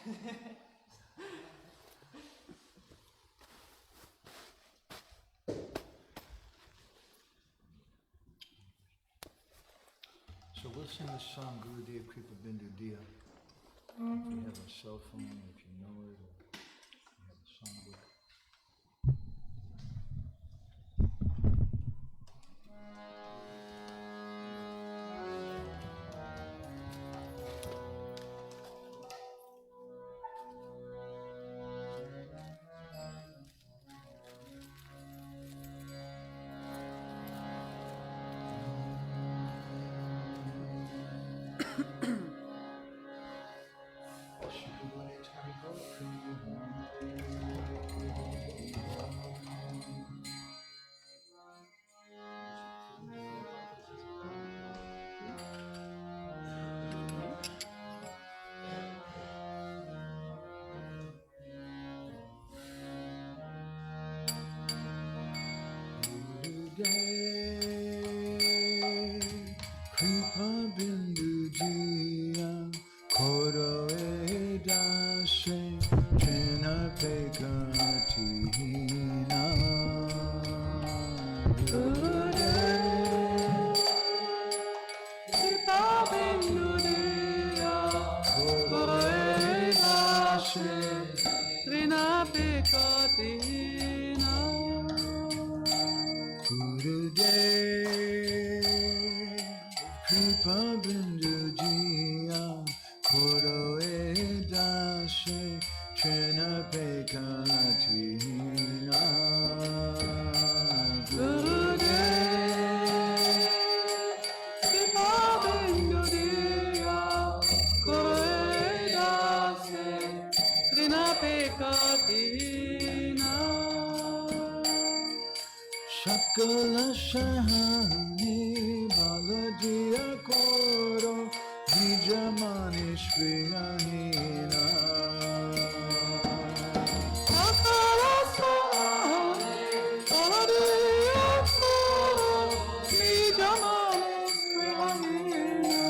So we'll sing this song, Gurudev Kripa Bindu Diya. If you have a cell phone, if you know it, or you have a songbook. Kripa bindu jiya koro edashe chena pekati hina. Kripa bindu jiya koro edashe chena pekati hina. Gurudev Kripa bindu jiya koro edashe chena pekati hina. Gurudev Kripa bindu jiya koro edashe chena pekati hina. Shakala shahani baladiya koro vijamani shpriyahina. Shakala shahani baladiya koro vijamani shpriyahina.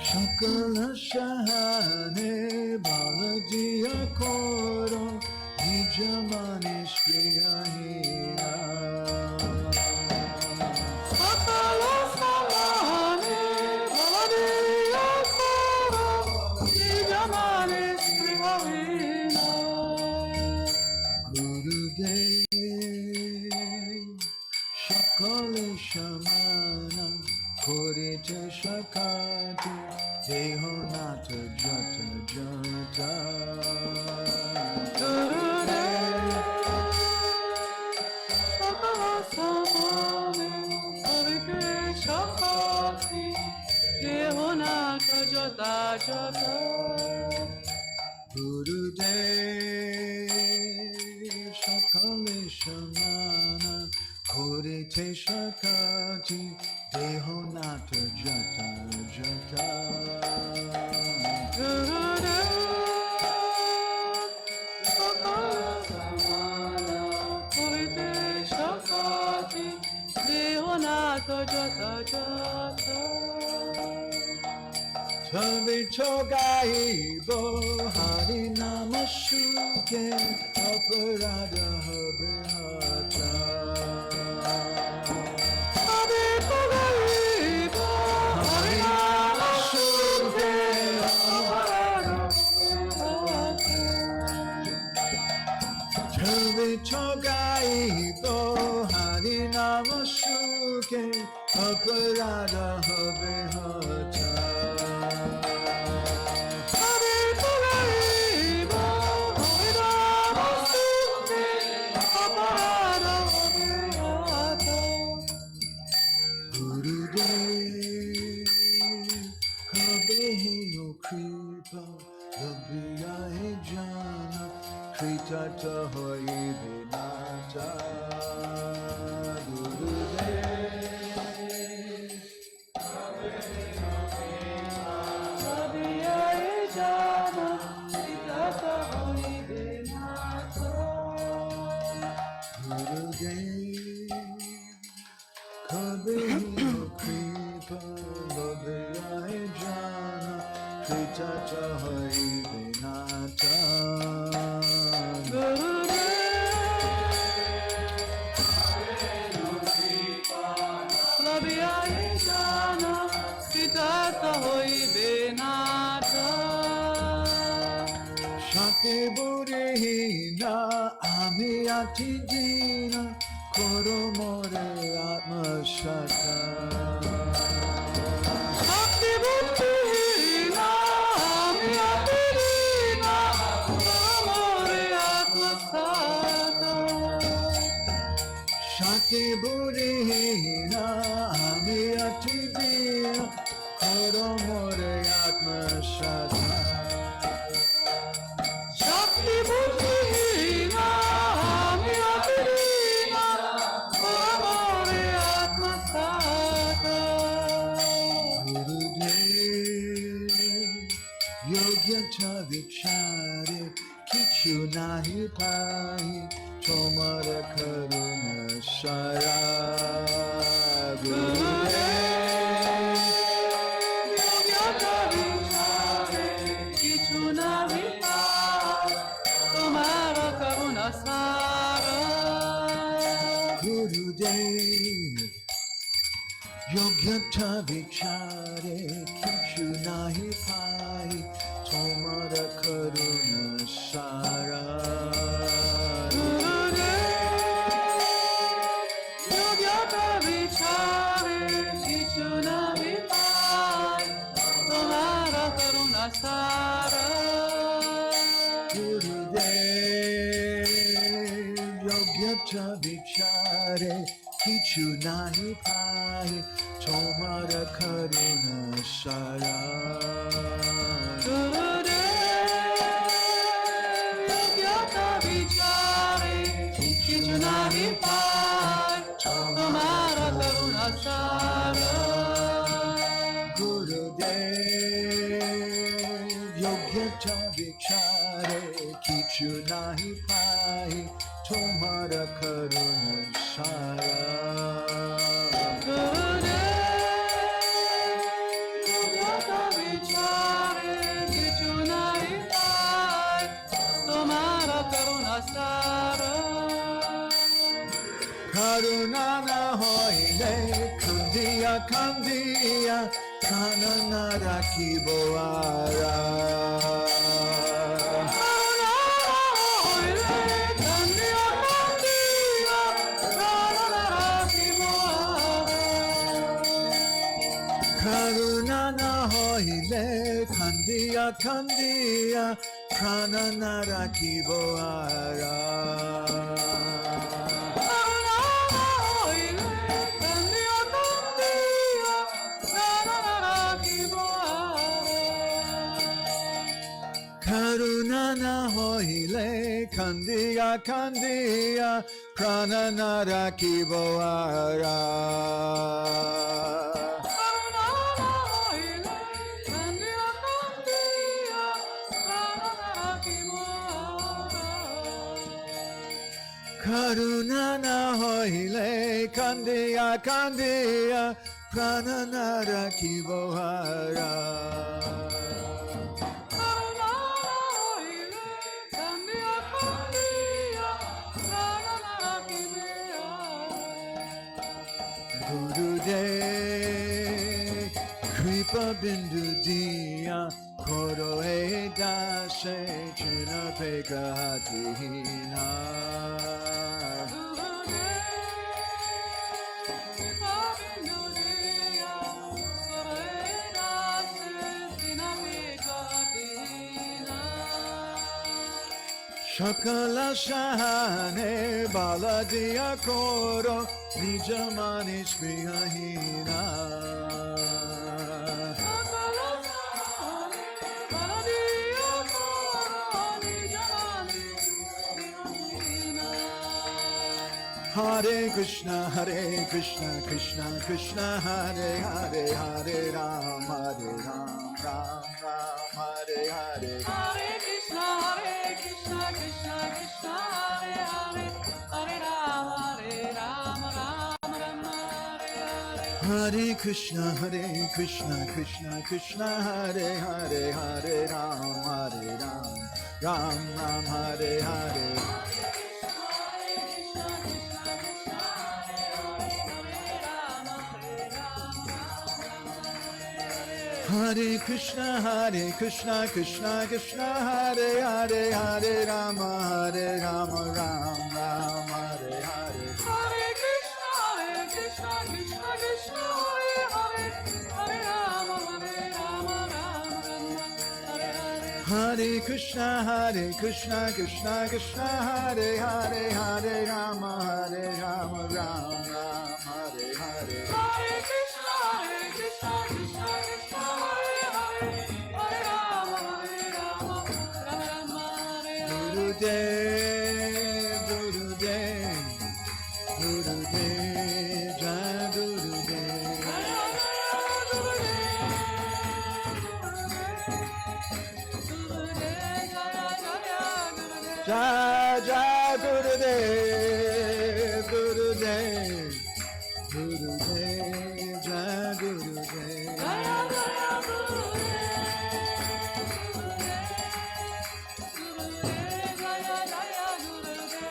Shakala shahani baladiya koro vijamani shpriyahina. Sakala samahani baladiya koro vijamani shpriyahina. Gurudev shakale shamana korite shakati deho nata jata jata. Jata jata. Gurudev shakale shamana korite shakati deho nata jata jata. Gurudev shakale shamana korite shakati deho nata jata jata. Tavi chogaibo hari nama shuke aparada habihata. Tavi chogaibo hari nama shuke aparada habihata. Tavi chogaibo hari nama shuke aparada habihata. Gurudev kabeho kripa labhiya he jana kritata hoy vinata. Gurudev kabeho kripa labhiya he jana kritata hoy vinata. Gurudev kabeho kripa labhiya he jana Krita Chahai Vinata Shakti Burihina Ami Atijina Koro More Atma Shaka Shakti Burihina Ami Atijina Koro More Atma Shaka Shakti Burihina Ami Atijina Koro More Atma Shaka Shakti Buddhina Ami Atirina Amore Atma Sata Gurudev Yogya Cha Vikshare Kichu Nahi Pai Tomara Karuna Shara Gurudev Yogya Cha Vikshare Kichu Nahi Gurudev Yogyata Vichare Kichu Nahi Pai Tomara Karuna Sara Gurudev Yogyata Vichare Kichu Nahi Pai Tomara Karuna Sara Gurudev Yogyata Vichare Kichu Nahi Pai Tomara Karuna Sara Gurudev Yogyata Vichare Kichu Nahi Pai Tomara Karuna Sara Gurudev Yogyata Vichare Kichu Nahi Pai Tomara Karuna Sara Gurudev Yogyata Vichare Kichu Nahi Pai Tomara Karuna Sara Karuna na hoile Kandiya Kandiya Kana nara kiboara Karuna na hoile Kandiya Kandiya Kana nara kiboara Karuna na hoile Kandiya Kandiya Prana nara kiboara Karuna na hoile Kandiya Kandiya Prana nara kiboara Gurudev Kripa Bindu Diya Koro Edase China Peka Hatihina Shakala Shahane Baladiya Koro Nijamani Spriyahina Shakala Shahane Baladiya Koro Nijamani Spriyahina Hare Krishna Krishna Krishna Hare Hare Hare Ram Ram Ram Hare Hare Hare Krishna Krishna Krishna Hare Hare Hare Ram Ram Ram Hare Hare Hare Krishna, Krishna Krishna, Hare Hare, Hare Ram, Ram Ram, Hare Hare. Hare Krishna, Krishna Krishna, Hare Hare, Hare Rama, Rama Ram, Hare Hare. Hare Krishna, Krishna Krishna, Hare Hare, Hare Rama, Rama Hare Hare. Hare Krishna, Krishna Krishna, Hare Hare, Hare Rama, Rama Hare Hare. Hare Krishna, Krishna Krishna, Hare Hare, Hare Rama, Rama Hare Hare. Gurudev, Gurudev, Gurudev, Jai Gurudev. Jai Jai Gurudev, Gurudev, Gurudev, Jai Gurudev.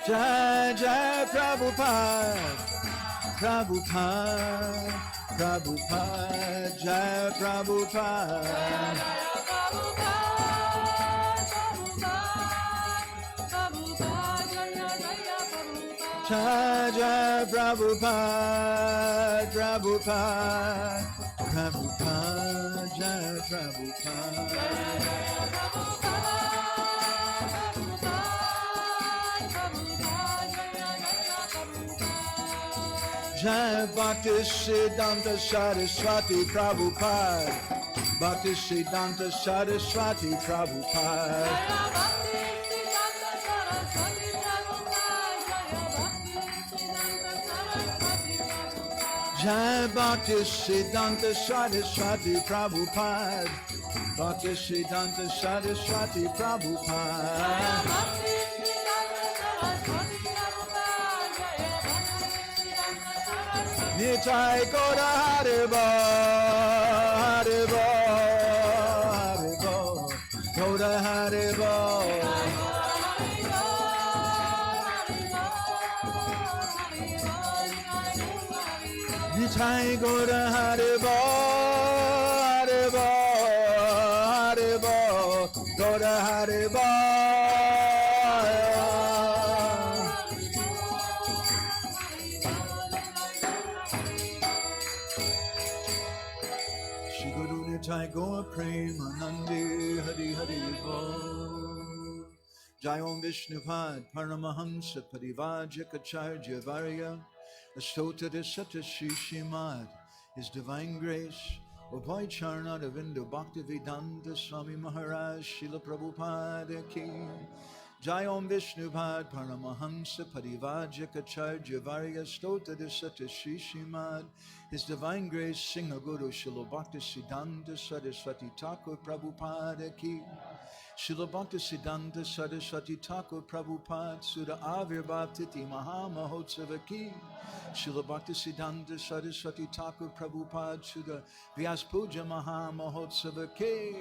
Jai Jai Prabhupada, Prabhupada, Prabhupada, Jai Prabhupada. Jai Jai Prabhupada, Prabhupada, Prabhupada, Jai Prabhupada. Jai Bhaktisiddhanta Saraswati Prabhupada, Bhaktisiddhanta Saraswati Prabhupada. Jai Bhaktisiddhanta Saraswati Prabhupada, Bhaktisiddhanta Saraswati Prabhupada. Nitai Gora Haribo, Haribo, Haribo, Gora Haribo. Nitai Gora Haribo, Haribo, Haribo, Gora Haribo. Jai Gaur Premanande, Hari Hari Bol. Jai Om Vishnupad Paramahamsa Parivajikacharya Varya Astota Sata Shishimad, His Divine Grace, Abhay Charna Ravinda Bhaktivedanta Swami Maharaj Srila Prabhupada Ki. Jai Om Vishnupad Paramahamsa Parivajikacharya Varya Astota Sata Shishimad, His Divine Grace Singha Guru Srila Bhaktisiddhanta Saraswati Thakur Prabhupada Ki. Srila Bhaktisiddhanta Saraswati Thakur Prabhupada Sura Avirbhav Titi Mahamahotsava Ki. Srila Bhaktisiddhanta Saraswati Thakur Prabhupada Sura Vyas Puja Mahamahotsava Ki.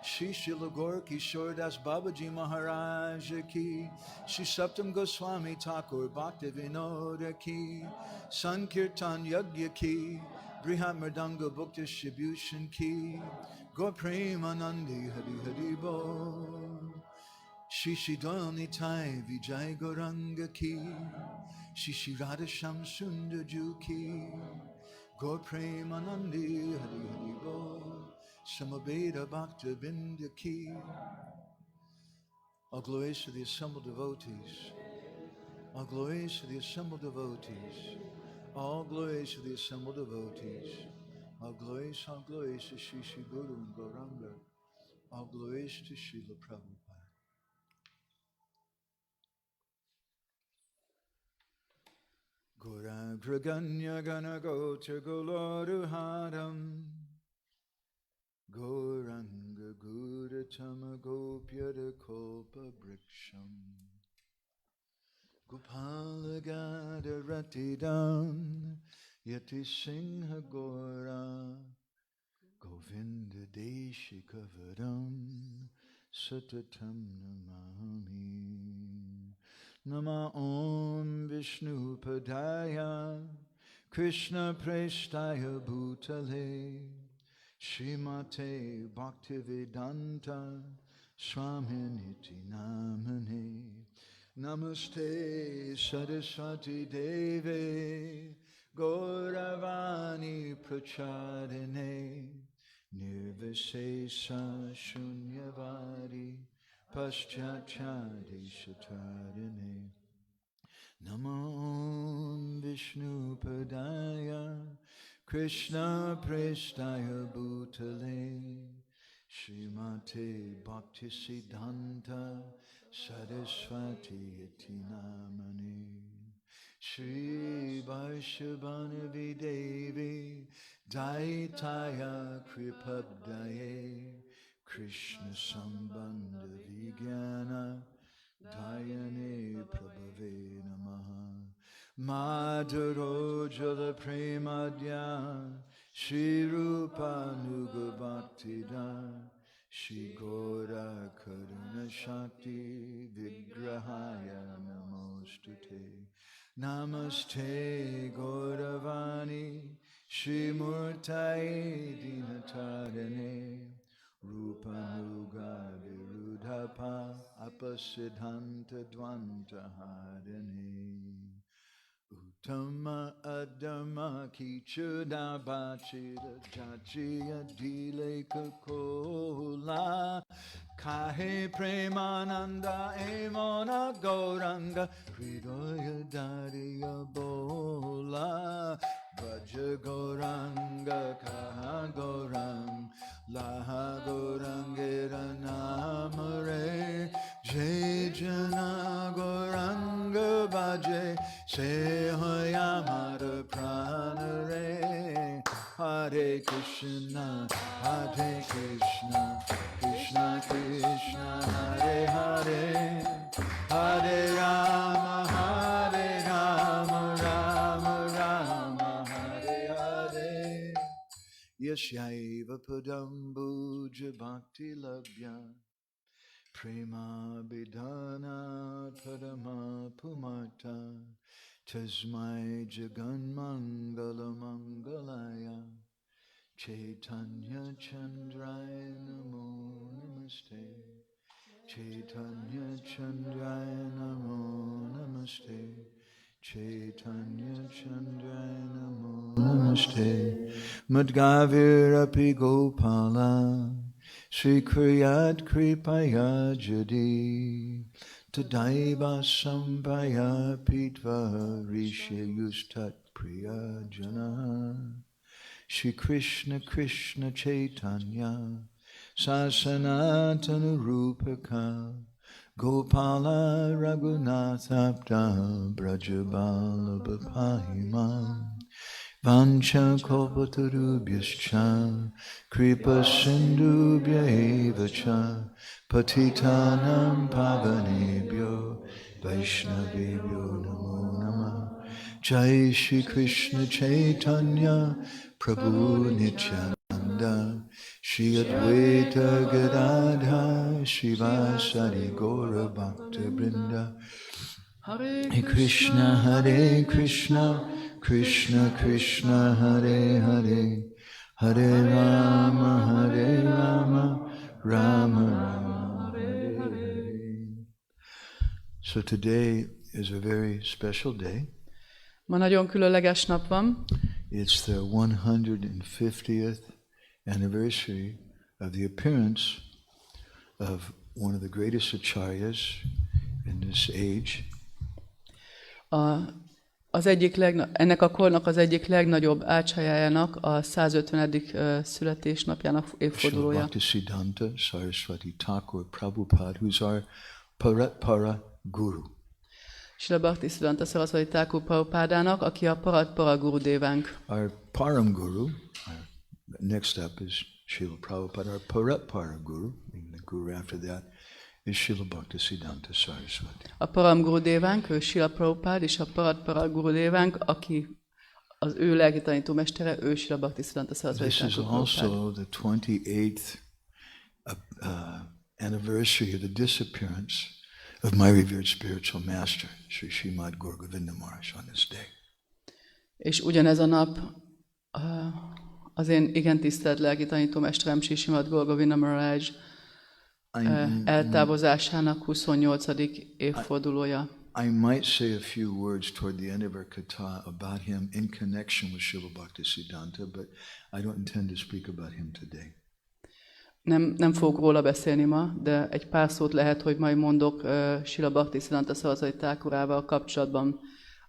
Shri Srila Gaur Kishore Das Babaji Maharaj Ki. Shri Saptam Goswami Thakur Bhakti Vinoda Ki. Sankirtan Yagya Ki. Brihat Mridanga Book Distribution Ki. Gaur Premanandi Hari Hari Bol. Shri Shri Donitai Vijay Gauranga Ki. Shri Shri Radhasham Sundar Ju Ki. Gaur Premanandi Hari Hari Bol. Samabeda Bhakta Binda Ki. All glories to the assembled devotees. All glories to the assembled devotees. All glories to the assembled devotees. All glories to Shri Shri Guru and Gauranga. All glories to Srila Prabhupada. Gaura Ganya Gana Gotra Goloruharam. Gauranga Guratama Gopyada Kolpa Briksham. Gopala Gada Ratidam. Yati Singha Gora Govinda Deshikavaram Satatam Namami Nama Om Vishnu Padaya Krishna Prestaya Bhutale Srimate Bhaktivedanta Swaminiti Namane Namaste Saraswati Deve Gauravani Prachadane Nirvishesha Shunyavadi Paschachadi Shatarane Namo Vishnu Padaya Krishna Prestaya Bhutale Srimate Bhaktisiddhanta Saraswati Namane Shri Vaishabhanavi Devi Daitaya Kripabdaye Krishna Sambandha Vijnana Dayane Prabhave Namaha Madhuro Jala Premadya Shri Rupa Nuga Bhaktida Shri Gora Karuna Shakti Vigrahaya Namostute Namaste Gauravani Shri Murtai Dinatarane Rupanuga Virudhapa Apasiddhanta Dvanta Harane Uttama Adama Kichuda Bachida Jachiya Dileka Kola Kahe Premananda Emona Gauranga Hridaya Dariya Bola Vaja Gauranga Kaha Gaurang Laha Gaurangera Namare Jai Jana Gauranga Bhaje Se Hoyamara Pranare Hare Krishna Hare Krishna Krishna Krishna Hare Hare Hare Rama Hare Rama Rama Rama Hare Hare Yashaiva Padambuja Bhakti Labhya Prema Bidhana Padama Pumata Tasmai Jagan Mangala Mangalaya Chaitanya Chandraya Namo Namaste Chaitanya Chandraya Namo Namaste Chaitanya Chandraya Namo Namaste Madgavir Api Gopala Shri Kriyat Kripaya Jadi Tadaiva Sambhaya Pitva Rishya Yustat Priya Jana Shri Krishna Krishna Chaitanya Sasanatana Rupaka Gopala Raghunathabda Brajabala Bapahima Vancha Kalpatarubhyascha Kripa Sindhubhya Evacha Patitanam Pavanebhyo Vaishnavebhyo Namo Namah Jai Shri Krishna Chaitanya Prabhu Nityananda Shri Advaita Gadadha Shivasari Gaura Bhakta Vrinda Hare Krishna Krishna Krishna Hare Hare Hare Rama Rama Rama Hare Hare. So today is a very special day. Ma nagyon különleges nap van. It's the 150th anniversary of the appearance of one of the greatest acharyas in this age. Ennek a kornak az egyik legnagyobb ácsajájának a 150. születésnapjának évfordulója. Srila Bhaktisiddhanta Saraswati Thakur Prabhupada, who's our Paratpara Guru. Srila Bhaktisiddhanta Saraswati Thakur Prabhupadának, aki a Paratpara Gurudevánk. Our Param Guru, our next up is Srila Prabhupada. Our Paratpara Guru, the guru after that, is Srila Bhaktisiddhanta Saraswati. A Param Gurudevánk, ő Srila Prabhupada, és a Paratpara Gurudevánk, aki Az ő lelki tanítómestere, ő Srila Bhaktisiddhanta Saraswati This is Thakur Prabhupada. also the 28th anniversary of the disappearance of my revered spiritual master, Sri Srimad Gaur Govinda Maharaj, on this day. És ugyanez a nap az én igen tisztelt lelki tanítómesterem, Sri Srimad Gaur Govinda Maharaj eltávozásának 28. évfordulója. I might say a few words toward the end of our Katha about him in connection with Srila Bhaktisiddhanta, but I don't intend to speak about him today. Nem fogok róla beszélni ma, de egy pár szót lehet, hogy majd mondok Srila Bhaktisiddhanta Saraswati Thakurával kapcsolatban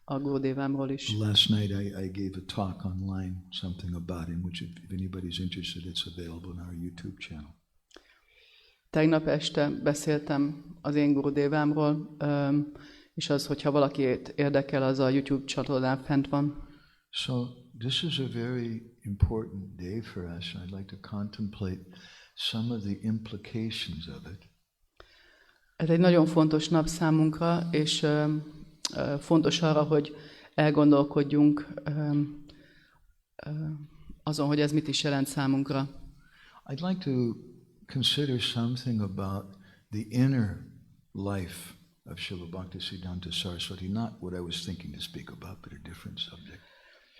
a Gurudévámról is. Last night I gave a talk online, something about him, which if anybody's interested, it's available on our YouTube channel. Tegnap este beszéltem az én Gurudévámról, és az, hogyha valakit érdekel, az a YouTube csatornán fent van. So this is a very important day for us. I'd like to contemplate some of the implications of it. Ez egy nagyon fontos nap számunkra, és fontos arra, hogy elgondolkodjunk azon, hogy ez mit is jelent számunkra. I'd like to consider something about the inner life of Srila Bhaktisiddhanta Saraswati, not what I was thinking to speak about, but a different subject.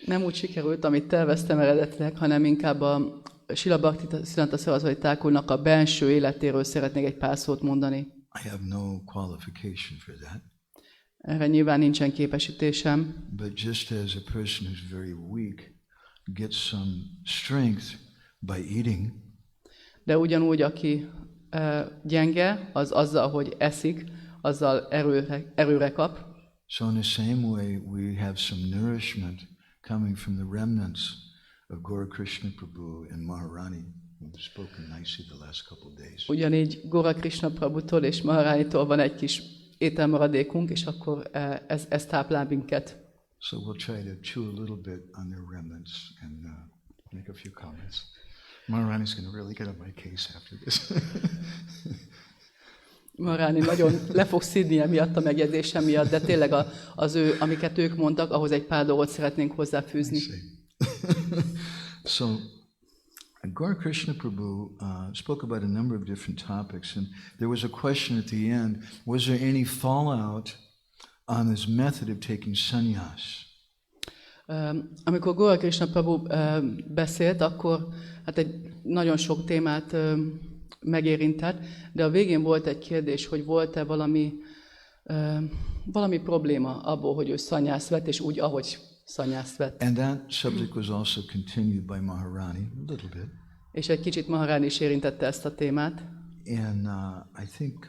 Nem úgy sikerült, amit terveztem eredetileg, hanem inkább a Srila Bhaktisiddhanta Saraswati Thakurnak a belső életéről szeretnék egy pár szót mondani. I have no qualification for that. Erre nyilván nincsen képesítésem. But just as a person who's very weak gets some strength by eating, de ugyanúgy, aki gyenge, az azzal, hogy eszik, azzal erőre kap. So in the same way we have some nourishment coming from the remnants of Gaura Krishna Prabhu and Maharani, who've spoken nicely the last couple of days. Ugyanígy Gaura Krishna Prabhutól és Maharanitól van egy kis ételmaradékunk, és akkor ez táplál minket. So we'll try to chew a little bit on their remnants and make a few comments. Maharani's going to really get on my case after this. Maharani nagyon le fog szídni emiatt a megjegyzésem miatt, de tényleg amiket ők mondtak, ahhoz egy pár dolgot szeretnénk hozzáfűzni. So, Gaura Krishna Prabhu spoke about a number of different topics, and there was a question at the end, was there any fallout on his method of taking sannyas? Amikor Gaura Krishna Prabhu beszélt, akkor hát egy nagyon sok témát megérintett, de a végén volt egy kérdés, hogy volt-e valami probléma abból, hogy ő szanyászt vett, és úgy, ahogy szanyászt vett. And that subject was also continued by Maharani a little bit. És egy kicsit Maharani is érintette ezt a témát. And I think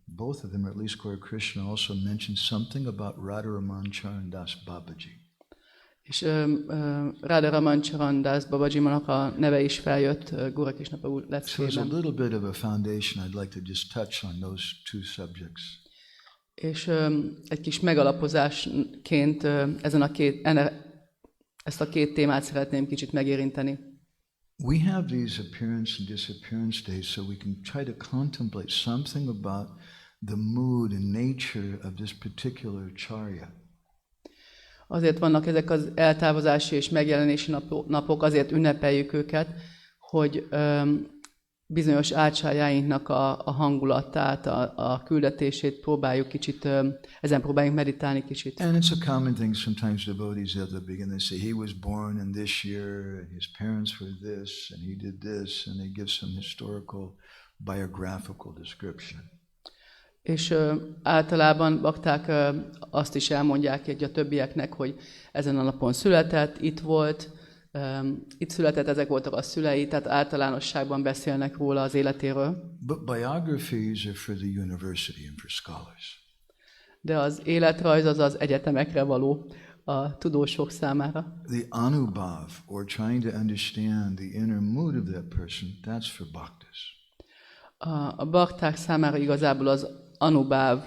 both of them, or at least Gaura Krishna, also mentioned something about Radharaman Charan Das Babaji. És Radharaman Charan Das Babajinak a neve is feljött Gaura Krishna Prabhu leckében. So there's a little bit of a foundation I'd like to just touch on those two subjects. És egy kis megalapozásként ezt a két témát szeretném kicsit megérinteni. We have these appearance and disappearance days so we can try to contemplate something about the mood and nature of this particular charya. Azért vannak ezek az eltávozási és megjelenési napok, azért ünnepeljük őket, hogy bizonyos ácsájáinknak a hangulatát, a küldetését próbáljuk kicsit, ezen próbáljuk meditálni kicsit. And it's a common thing sometimes devotees at the beginning, they say he was born in this year, and his parents were this, and he did this, and they give some historical, biographical description. És általában bakták azt is elmondják egy a többieknek, hogy ezen a napon született, itt volt, itt született, ezek voltak a szülei, tehát általánosságban beszélnek róla az életéről. But biographies are for the university and for scholars. De az életrajz az egyetemekre való a tudósok számára. The anubhav, or trying to understand the inner mood of that person, that's for bhaktas. A bakták számára igazából az anubhav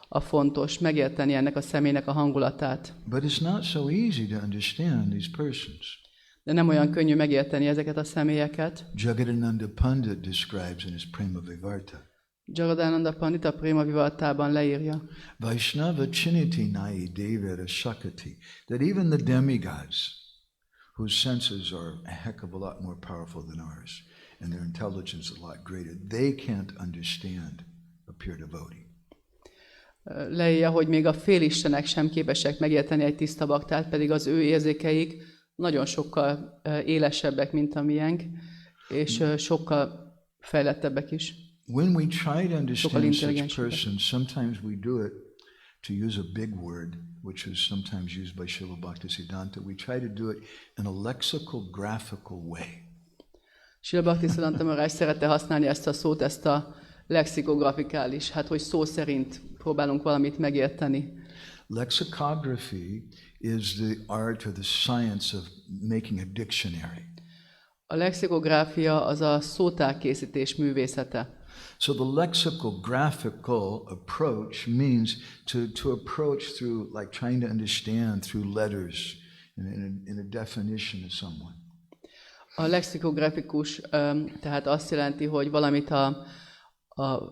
a fontos, megérteni ennek a személynek a hangulatát. But it's not so easy to understand these persons. De nem olyan könnyű megérteni ezeket a személyeket. Jagadananda Pandit describes in his Prema Vivarta. Jagadananda Pandit a Prema Vivartában leírja. Vaishnava Chiniti Nai Devara Shakati, that even the demigods whose senses are a heck of a lot more powerful than ours, and their intelligence a lot greater. They can't understand a pure devotee. Leírja, hogy még a félistenek sem képesek megérteni egy tiszta baktát, pedig az ő érzékeik nagyon sokkal élesebbek, mint a miénk, és sokkal fejlettebbek is. When we try to understand such persons, sometimes we do it, to use a big word, which is sometimes used by Srila Bhaktisiddhanta, we try to do it in a lexicographical way. Srila Bhaktisiddhanta Maharaj szerette használni ezt a szót, ezt a lexikografikális, hát hogy szó szerint próbálunk valamit megérteni. Lexicography is the art or the science of making a dictionary. A lexikográfia az a szótárkészítés művészete. So the lexicographical approach means to approach through, like trying to understand through letters in a definition of someone. A lexikografikus tehát azt jelenti, hogy valamit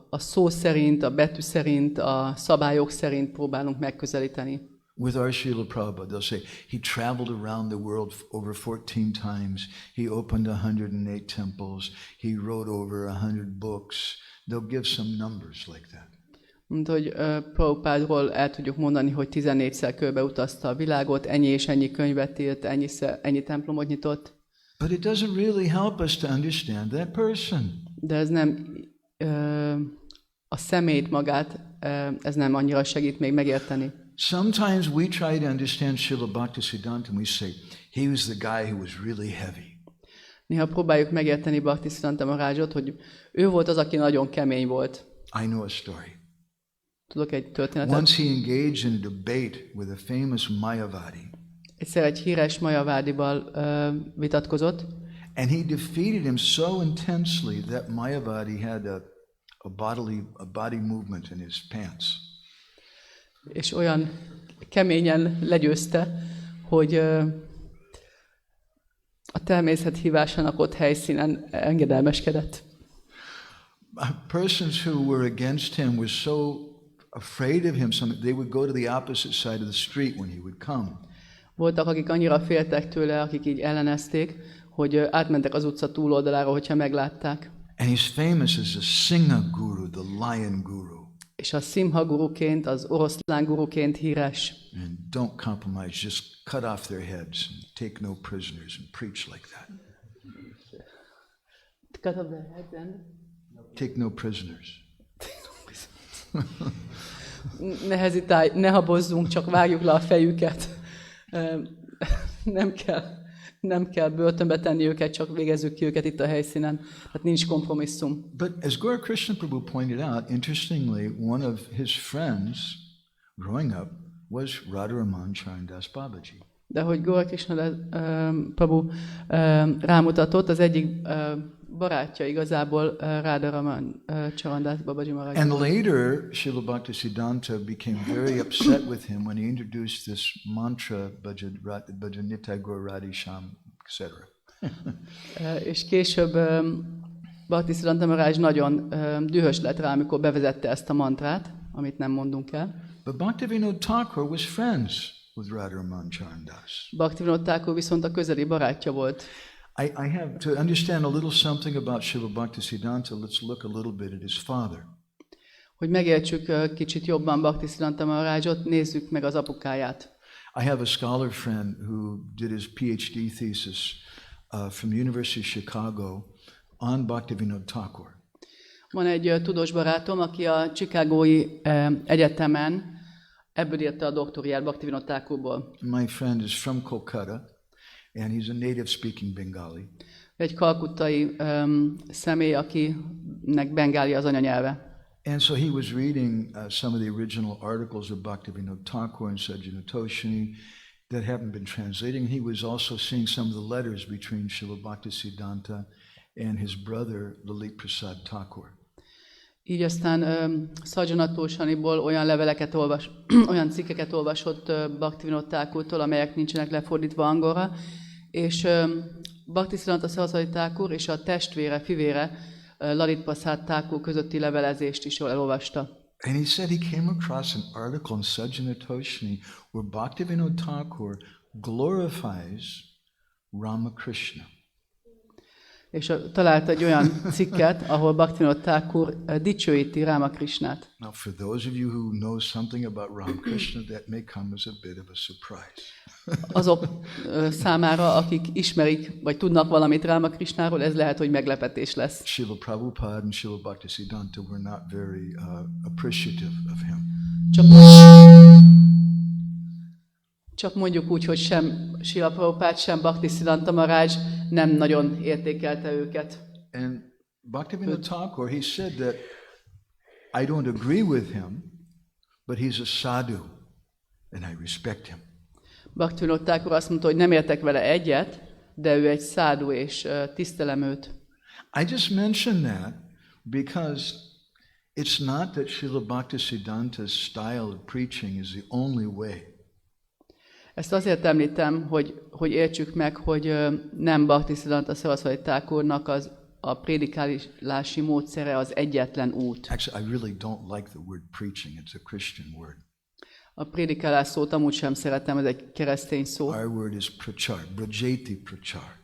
a szó szerint, a betű szerint, a szabályok szerint próbálunk megközelíteni. With our Srila Prabhupada, they'll say, he traveled around the world over 14 times, he opened 108 temples, he wrote over 100 books. They'll give some numbers like that. Mint hogy Prabhupádról el tudjuk mondani, hogy 14-szer körbeutazta a világot, ennyi és ennyi könyvet írt, ennyi templomot nyitott. But it doesn't really help us to understand that person. De ez nem a személyt magát, ez nem annyira segít még megérteni. Sometimes we try to understand Srila Bhaktisiddhanta and we say, he was the guy who was really heavy. Néha próbáljuk megérteni Bhaktisiddhanta Maharajot, hogy ő volt az, aki nagyon kemény volt. I know a story. Tudok egy történetet. Once he engaged in a debate with a famous Mayavadi. Egyszer egy híres Mayavádival vitatkozott. And he defeated him so intensely that Mayavadi had a body movement in his pants. És olyan keményen legyőzte, hogy a természet hívásának ott helyszínen engedelmeskedett. Persons who were against him were so afraid of him, they would go to the opposite side of the street when he would come. Voltak, akik annyira féltek tőle, akik így ellenezték, hogy átmentek az utca túloldalára, hogyha meglátták. And he's famous as the Singha Guru, the lion guru. És a Simha guruként, az oroszlán guruként híres. And don't compromise, just cut off their heads and take no prisoners and preach like that. Cut off their heads and? Take no prisoners. Ne hezitálj, ne habozzunk, csak vágjuk le a fejüket. Nem kell börtönbe tenni őket, csak végezzük ki őket itt a helyszínen. Hát nincs kompromisszum. But as Gaura Krishna Prabhu pointed out, interestingly, one of his friends growing up was Radharaman Charandas Babaji. De hogy Gaura Krishna Prabhu rámutatott, az egyik barátja igazából Radharaman Charandas Babaji Maharaj. And later, Srila Bhaktisiddhanta became very upset with him when he introduced this mantra, Bhajanita Gaur Radhi Sham, etc. És később Bhaktisiddhanta Maharaj nagyon dühös lett rá, amikor bevezette ezt a mantrát, amit nem mondunk el. But Bhaktivinoda Thakur was friends with Radharaman Charandas. Bhaktivinoda Thakur viszont a közeli barátja volt. I have to understand a little something about Srila Bhaktisiddhanta. Let's look a little bit at his father. Hogy megértsük kicsit jobban Bhaktisiddhanta Maharajot, nézzük meg az apukáját. I have a scholar friend who did his PhD thesis from the University of Chicago on Bhaktivinoda Thakur. Van egy tudós barátom, aki a Chicagói egyetemen ebből írta a doktoriát Bhaktivinoda Thakurból. My friend is from Kolkata. And he's a native speaking Bengali. Egy kalkuttai személy, akinek bengáli az anyanyelve. And so he was reading some of the original articles of Bhaktivinoda Thakur and Sajjana Toshini that haven't been translated. And he was also seeing some of the letters between Srila Bhaktisiddhanta and his brother Lalit Prasad Thakur. Így aztán Sajjana Toshiniból olyan cikkeket olvasott Bhaktivinoda Thakurtól, amelyek nincsenek lefordítva angolra, és Bhaktisiddhanta Saraswati Thakur és a testvére, fivére Lalit Prasad Thakur közötti levelezést is jól elolvasta. And he said he came across an article in Sajjana Toshini where Bhaktivinoda Thakur glorifies Ramakrishna. És talált egy olyan cikket, ahol Bhaktisiddhanta Thakur dicsőíti Ramakrishnát. Now, for those of you who know something about Ramakrishna, that may come as a bit of a surprise. Azok számára, akik ismerik, vagy tudnak valamit Ramakrisnáról, ez lehet, hogy meglepetés lesz. Srila Prabhupada and Srila Bhaktisiddhanta were not very appreciative of him. Csak mondjuk úgy, hogy sem Srila Prabhupada, sem Bhaktisiddhanta Maharaj nem nagyon értékelte őket. And Bhaktisiddhanta Thakur, he said that I don't agree with him, but he's a sadhu, and I respect him. Bhaktisiddhanta Thakur azt mondta, hogy nem értek vele egyet, de ő egy szádu, és tisztelem őt. I just mention that because it's not that Srila Bhaktisiddhanta's style of preaching is the only way. Ezt azért említem, hogy értsük meg, hogy nem Bhaktisiddhanta Saraswati Thakurnak a prédikálási módszere az egyetlen út. Actually, I really don't like the word preaching. It's a Christian word. A prédikálás szót amúgy sem szeretem, ez egy keresztény szó. Our word is prachar, brajeti prachar,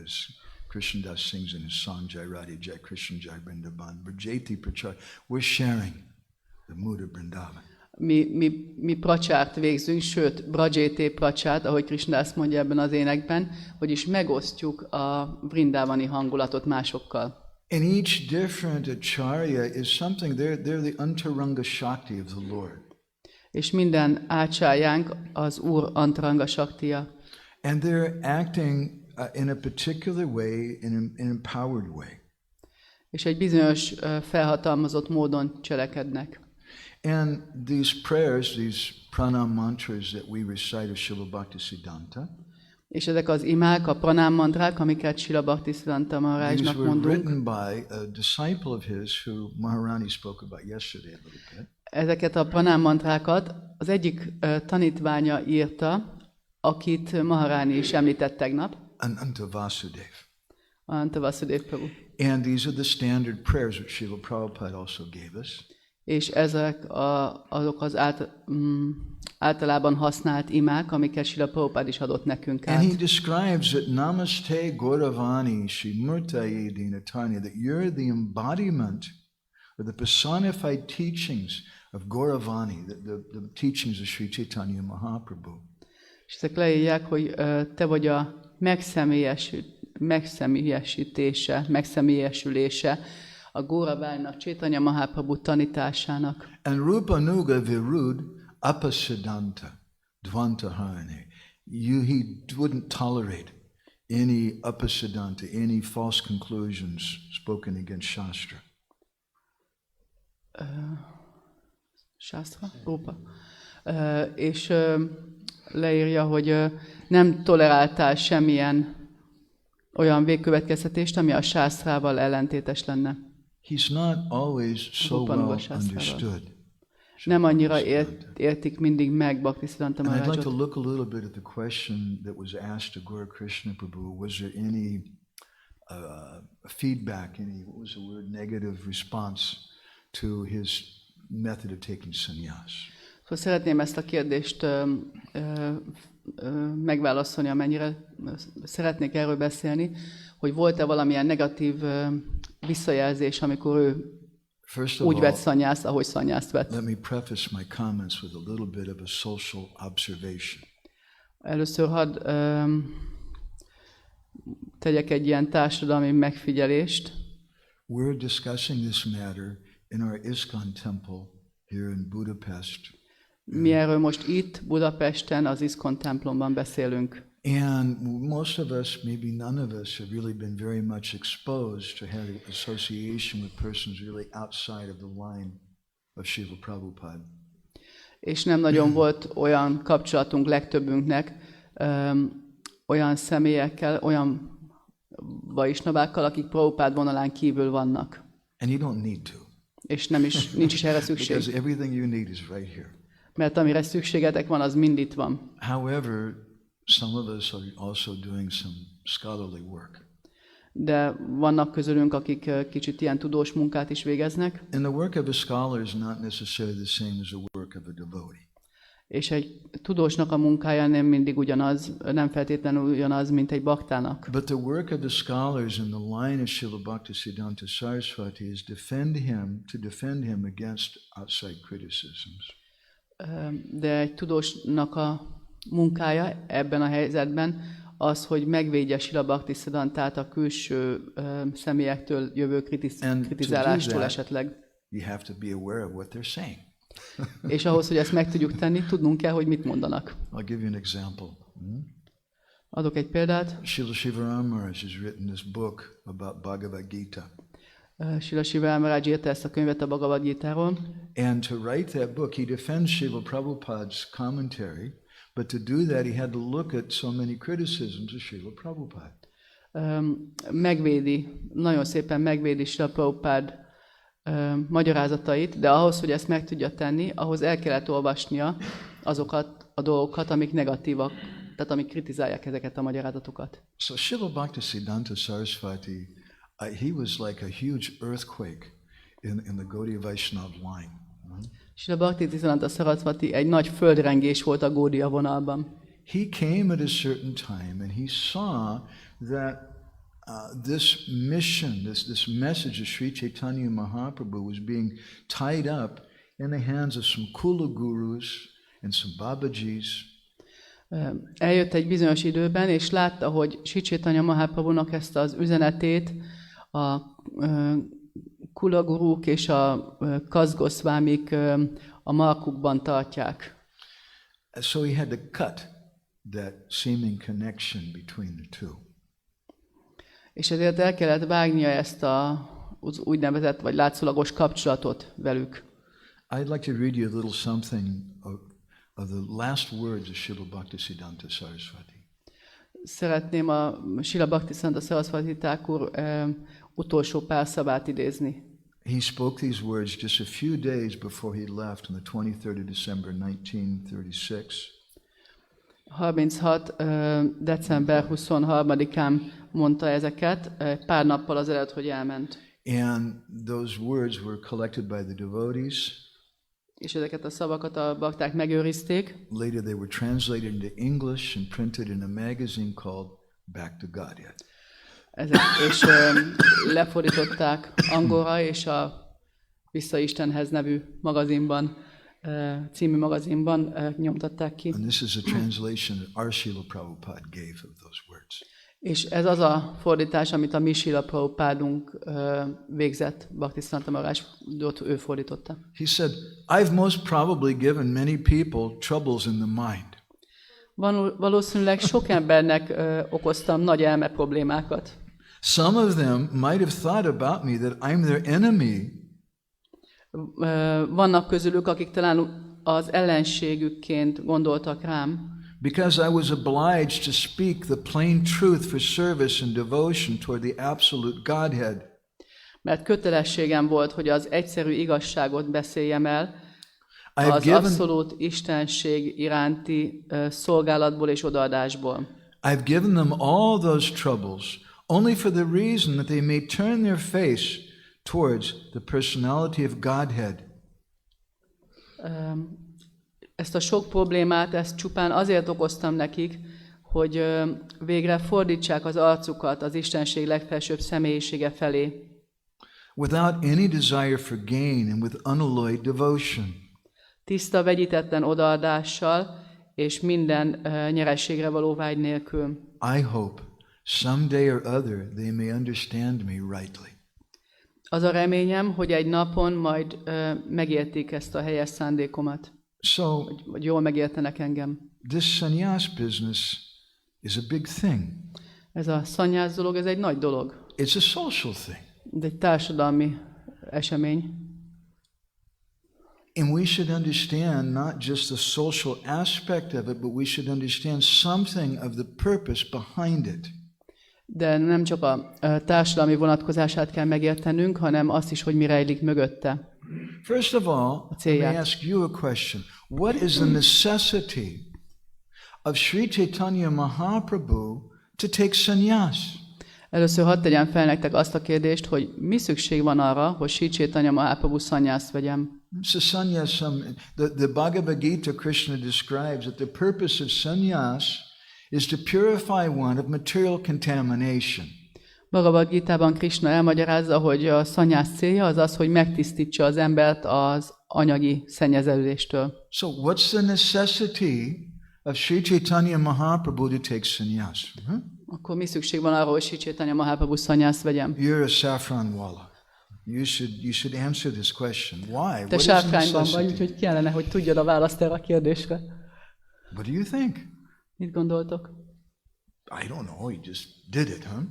as Krishnadas sings in his song Jai Radhe Jai Krishna Jai Vrindavan. Brajeti prachar. We're sharing the mood of Vrindavan. Mi pracsárt végzünk, sőt, brajete pracsát, ahogy Krishnadas mondja ebben az énekben, vagyis megosztjuk a vrindávani hangulatot másokkal. And each different acharya is something, they're the antaranga shakti of the Lord. És minden ácsájánk az Úr antaranga shaktiya. And they're acting in a particular way, in an empowered way. És egy bizonyos felhatalmazott módon cselekednek. And these prayers, these pranam mantras that we recite of Srila Bhaktisiddhanta, és ezek az imák, a pranám mantrák, amiket Srila Bhaktisiddhanta Maharajnak these were mondunk, written by a disciple of his who Maharani spoke about yesterday a little bit. Ezeket a pranám mantrákat az egyik tanítványa írta, akit Maharani is említett tegnap. Ananta Vasudev. Ananta Vasudev Prabhu. And these are the standard prayers which Srila Prabhupada also gave us. És ezek azok az általában használt imák, amiket Srila Prabhupada is adott nekünk át. And he describes that Namaste Gauravani Shri Murtaye Dinatani, that you're the embodiment or the personified teachings of Gauravani, the teachings of Sri Chaitanya Mahaprabhu. És ezek leírják, hogy te vagy a megszemélyesülése a Gauravaninak, Chaitanya Mahaprabhu tanításának. And Rupa Nuga Virud Apasiddhanta Dvantahane. He wouldn't tolerate any apasiddhanta, any false conclusions spoken against Shastra. Shastra? Rupa. És leírja, hogy nem toleráltál semmilyen olyan végkövetkeztetést, ami a sásztrával ellentétes lenne. He's not always so well understood. Nem annyira értik mindig meg Bhaktisiddhanta And I'd like to Maharajot. look a little bit at the question that was asked to Guru Krishna Prabhu. Was there any feedback, what was the word, negative response to his method of taking sannyas? Szóval szeretném ezt a kérdést megválaszolni, amennyire szeretnék erről beszélni, hogy volt-e valamilyen negatív visszajelzés, amikor ő úgy vett szanyászt, ahogy szanyászt vett. Let me preface my comments with a little bit of a social observation. Először hadd tegyek egy ilyen társadalmi megfigyelést. We're discussing this matter in our ISKCON temple here in Budapest. Mi erről most itt, Budapesten, az ISKCON templomban beszélünk. And most of us, maybe none of us, have really been very much exposed to having association with persons really outside of the line of Srila Prabhupada. És nem nagyon volt olyan kapcsolatunk legtöbbünknek olyan személyekkel, olyan vaisnavákkal, akik Prabhupád vonalán kívül vannak. And you don't need to. És nincs is erre szükség. Because everything you need is right here. Mert amire szükségetek van, az mind itt van. However, some of us are also doing some scholarly work. De vannak közülünk, akik kicsit ilyen tudós munkát is végeznek. And the work of a scholar is not necessarily the same as the work of a devotee. És egy tudósnak a munkája nem mindig ugyanaz, nem feltétlenül ugyanaz, mint egy baktának. But the work of the scholars in the line of Srila Bhaktisiddhanta Saraswati is to defend him against outside criticisms. De egy tudósnak a munkája ebben a helyzetben az, hogy megvédje Srila Bhaktisiddhantát a külső személyektől jövő kritizálástól esetleg. You have to be aware of what they're saying. És ahhoz, hogy ezt meg tudjuk tenni, tudnunk kell, hogy mit mondanak. I'll give you an example. Adok egy példát. Srila Shivaram Maharaj has written this book about Bhagavad Gita. Srila Shivaram Maharaj írta ezt a könyvet a Bhagavad Gítáról. And to write that book, he defends Srila Prabhupada's commentary, but to do that he had to look at so many criticisms of Srila Prabhupada. Nagyon szépen megvédi Srila Prabhupada magyarázatait, de ahhoz, hogy ezt meg tudja tenni, ahhoz el kellett olvasnia azokat a dolgokat, amik negatívak, tehát amik kritizálják ezeket a magyarázatokat. So Srila Bhaktisiddhanta Saraswati, he was like a huge earthquake in the Gaudiya Vaishnava line. Srila Bhaktisiddhanta Saraswati egy nagy földrengés volt a Gaudiya vonalban. He came at a certain time and he saw that this mission, this message of Sri Chaitanya Mahaprabhu was being tied up in the hands of some Kula gurus and some Babajis. Eljött egy bizonyos időben, és látta, hogy Sri Chaitanya Mahaprabhunak ezt az üzenetét a Kula guruk és a Kazgoszvámik a markukban tartják. So he had to cut that seeming connection between the two. És ezért el kellett vágnia ezt az úgynevezett vagy látszólagos kapcsolatot velük. I'd like to read you a little something of the last words of Srila Bhaktisiddhanta Saraswati. Szeretném a Srila Bhaktisiddhanta Saraswati Thakur utolsó pár szavát idézni. He spoke these words just a few days before he left on the 23rd of December 1936. 36. december 23-án mondta ezeket, pár nappal azelőtt, hogy elment. And those words were collected by the devotees. És ezeket a szavakat a bakták megőrizték. Later they were translated into English and printed in a magazine called Back to Godhead. És lefordították angolra, és a Vissza Istenhez nevű magazinban, című magazinban nyomtatták ki. And this is a translation that our Srila Prabhupada gave of those words. És ez az a fordítás, amit a mi Srila Prabhupádunk végzett, Bhaktisiddhanta Maharajot ő fordította. He said, I've most probably given many people troubles in the mind. Valószínűleg sok embernek okoztam nagy elme problémákat. Some of them might have thought about me that I'm their enemy. Vannak közülük, akik talán az ellenségükként gondoltak rám. Because I was obliged to speak the plain truth for service and devotion toward the absolute Godhead. Mert kötelességem volt, hogy az egyszerű igazságot beszéljem el, az abszolút istenség iránti szolgálatból és odaadásból. I've given them all those troubles only for the reason that they may turn their face towards the personality of Godhead. Ezt a sok problémát, ezt csupán azért okoztam nekik, hogy végre fordítsák az arcukat az Istenség legfelsőbb személyisége felé. Without any desire for gain and with unalloyed devotion. Tiszta, vegyítetlen odaadással és minden nyerességre való vágy nélkül. I hope someday or other they may understand me rightly. Az a reményem, hogy egy napon majd megértik ezt a helyes szándékomat. So, vagy jól megértenek engem. This sannyas business is a big thing. Ez a szannyász dolog, ez egy nagy dolog. It's a social thing. Ez egy társadalmi esemény. And we should understand not just the social aspect of it, but we should understand something of the purpose behind it. De nem csak a társadalmi vonatkozását kell megértenünk, hanem azt is, hogy mi rejlik mögötte. First of all, let me ask you a question. What is the necessity of Sri Chaitanya Mahaprabhu to take sannyas? Először hadd tegyem fel nektek azt a kérdést, hogy mi szükség van arra, hogy Sri Chaitanya Mahaprabhu szannyászt vegyem. So sannyasam, the Bhagavad Gita, Krishna describes that the purpose of sannyas is to purify one of material contamination. Bhagavad Gitában Krishna elmagyarázza, hogy a szanyász célja az az, hogy megtisztítsa az embert az anyagi szennyeződéstől. So what's the necessity of Sri Chaitanya Mahaprabhu to take sannyas? Akkor mi szükség van arra, hogy Sri Chaitanya Mahaprabhu szanyászt vegyem? You're a saffron walla. You should answer this question. Why? Te sárkányban vagy, úgyhogy kellene, hogy tudjad a választ erre a kérdésre. What do you think? Mit gondoltok? I don't know. He just did it, huh?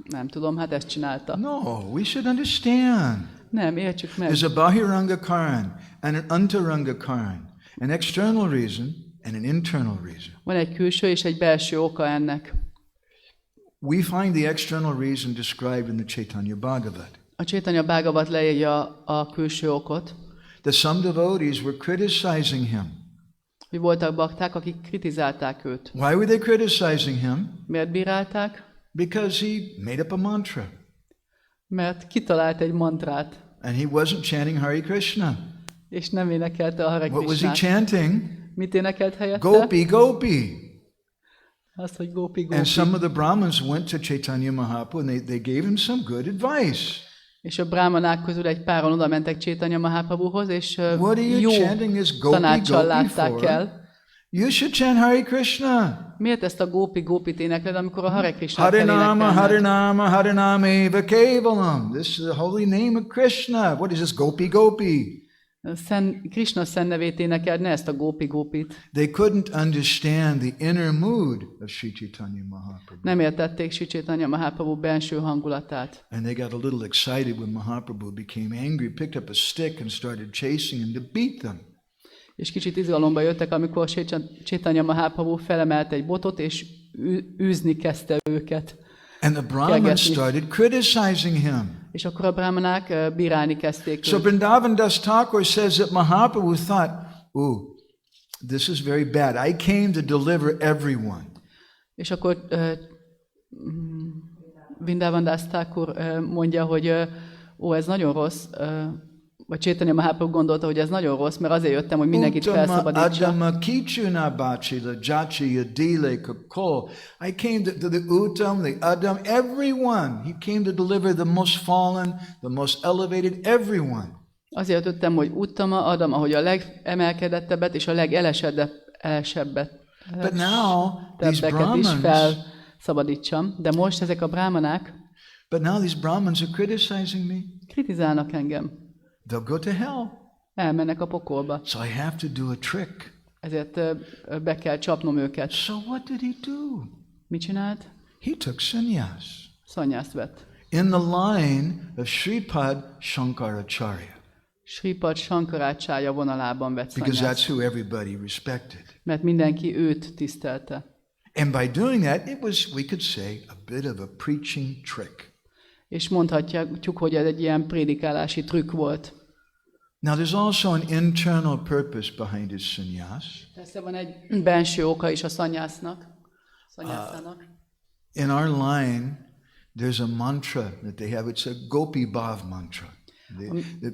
Nem tudom, hát ezt csinálta. No, we should understand. Nem, értsük meg. There's a bahiranga karan and an antaranga karan, an external reason and an internal reason. Van egy külső és egy belső oka ennek. We find the external reason described in the Chaitanya Bhagavat. A Chaitanya Bhagavat leírja a külső okot. That some devotees were criticizing him. Hogy voltak bakták, akik kritizálták őt. Why were they criticizing him? Miért bírálták? Because he made up a mantra. Mert kitalált egy mantrát. And he wasn't chanting Hare Krishna. És nem énekelte a Hare What was he Krishnát. chanting? Mit énekelt helyette? Gopi, Gopi. Azt, hogy Gopi, Gopi. And some of the Brahmins went to Chaitanya Mahaprabhu and they gave him some good advice. És a brámanák közül egy páron oda mentek Chaitanya Mahaprabhuhoz, és jó tanáccsal látták el. You should chant Hare Krishna. Miért ezt a Gopi Gopit énekled, amikor a Hare Krishnát kell Harinama, énekelned? Harinama, Harinameva Kevalam. This is the holy name of Krishna. What is this? Gopi, Gopi. Krishna szent nevét énekeld, ne ezt a Gopi Gopit. They couldn't understand the inner mood of Sri Chaitanya Mahaprabhu. Nem értették Sri Chaitanya Mahaprabhu belső hangulatát. And they got a little excited when Mahaprabhu became angry, picked up a stick and started chasing him to beat them. És kicsit izgalomba jöttek, amikor Chaitanya Mahaprabhu felemelt egy botot, és űzni kezdte őket. And the Brahmins started criticizing him. És akkor a brahmanák bírálni kezdték So őt. Madhavananda Thakur says that Mahaprabhu thought, "Ooh, this is very bad. I came to deliver everyone." És akkor Madhavananda Thakur mondja, hogy ez nagyon rossz, vagy Chaitanya Mahaprabhu gondolta, hogy ez nagyon rossz, mert azért jöttem, hogy mindenkit felszabadítsa. I came to the Uttam, the Adam, everyone. He came to deliver the most fallen, the most elevated, everyone. Azért jöttem, hogy Uttama, Adam, ahogy a legemelkedettebbet és a legelesebbet But now these Brahmins, is felszabadítsam. De most ezek a brahmanák are criticizing me. Kritizálnak engem. They'll go to hell. Elmennek a pokolba. So I have to do a trick. Ezért be kell csapnom őket. So what did he do? Mit csinált? He took sannyas. Szanyászt vett. In the line of Sripad Shankaracharya. Sripad Shankaracharya vonalában vett Because szanyászt. that's who everybody respected. Mert mindenki őt tisztelte. And by doing that, it was, we could say, a bit of a preaching trick. És mondhatjuk, hogy ez egy ilyen prédikálási trükk volt. Now there's also an internal purpose behind his sannyas. Persze van egy belső oka is a szanyásznak. In our line, there's a mantra that they have. It's a Gopi Bhav mantra.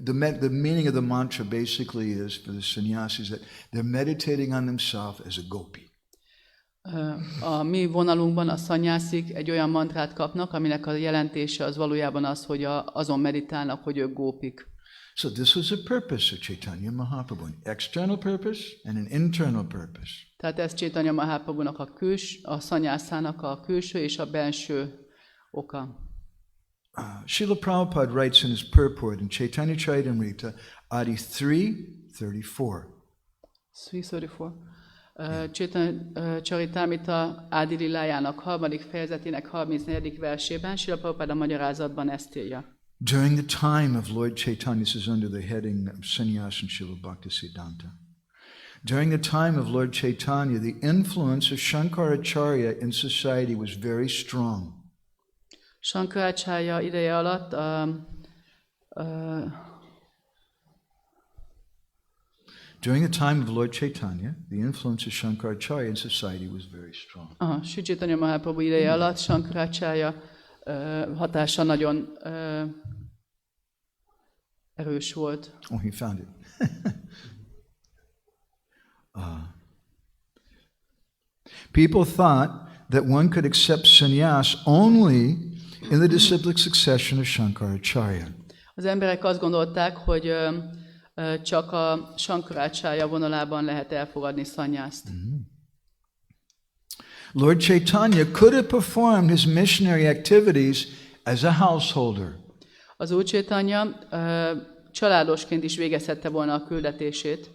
The meaning of the mantra basically is, for the sannyasis, that they're meditating on themselves as a gopi. A mi vonalunkban a szanyászik egy olyan mantrát kapnak, aminek a jelentése az valójában az, hogy azon meditálnak, hogy ők gópik. So this was a purpose of Chaitanya Mahaprabhu, an external purpose and an internal purpose. Tehát ez Chaitanya Mahaprabhunak a szanyászának a külső és a belső oka. Srila Prabhupada writes in his purport in Chaitanya Charitamrita, Adi 3:34. 3:34. Chaitanya Charitamrita Adi Lilájának 3. fejezetének 34. versében Srila Prabhupada magyarázatban ezt írja. During the time of Lord Chaitanya, this is under the heading of Sannyas and Srila Bhaktisiddhanta. During the time of Lord Chaitanya, the influence of Shankaracharya in society was very strong. Shankaracharya ideje alatt During the time of Lord Chaitanya, the influence of Shankaracharya in society was very strong. Sri Chaitanya Mahaprabhu ideje alatt Shankaracharya hatása nagyon erős volt. Oh, he found it. People thought that one could accept sannyas only in the disciplic succession of Shankaracharya. Az emberek azt gondolták, hogy csak a Shankaracharya vonalában lehet elfogadni szannyászt. Lord Chaitanya could have performed his missionary activities as a householder. Az Úr Chaitanya családosként is végezhette volna a küldetését.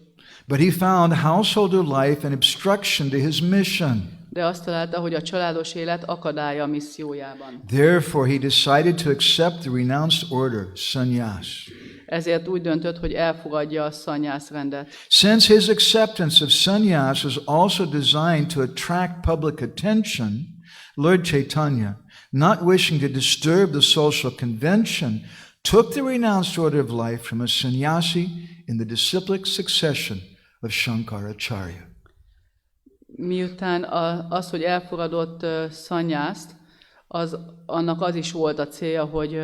But he found householder life an obstruction to his mission. De azt találta, hogy a családos élet akadálya a missziójában. Therefore he decided to accept the renounced order, sannyas. Ezért úgy döntött, hogy elfogadja a szannyász rendet. Since his acceptance of sannyas was also designed to attract public attention, Lord Chaitanya, not wishing to disturb the social convention, took the renounced order of life from a sannyasi in the disciplic succession of Shankaracharya. Miután az, hogy elfogadott szannyászt, annak az is volt a célja, hogy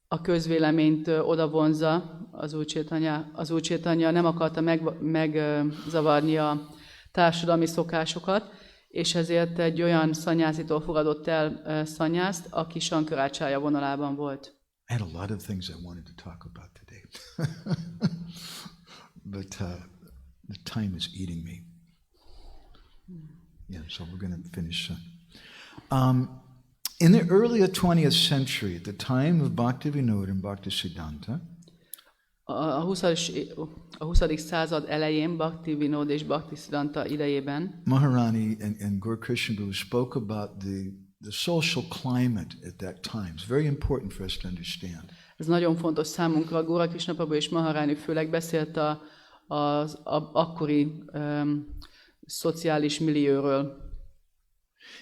a közvéleményt odavonza. Az Úr Chaitanya nem akarta megzavarni a társadalmi szokásokat, és ezért egy olyan szannyászitól fogadott el szannyászt, aki Shankaracharya vonalában volt. I had a lot of things I wanted to talk about today. But the time is eating me. Yeah, so we're going to finish soon. In the early 20th century, at the time of Bhaktivinoda and Bhaktisiddhanta, a 20. század elején Bhaktivinoda és Bhaktisiddhanta idejében Maharani and Gaur Krishna Guru spoke about the social climate at that time. It's very important for us to understand. Ez nagyon fontos számunkra. Gaura Krishna Prabhu és Maharani főleg beszélt az akkori szociális millióról.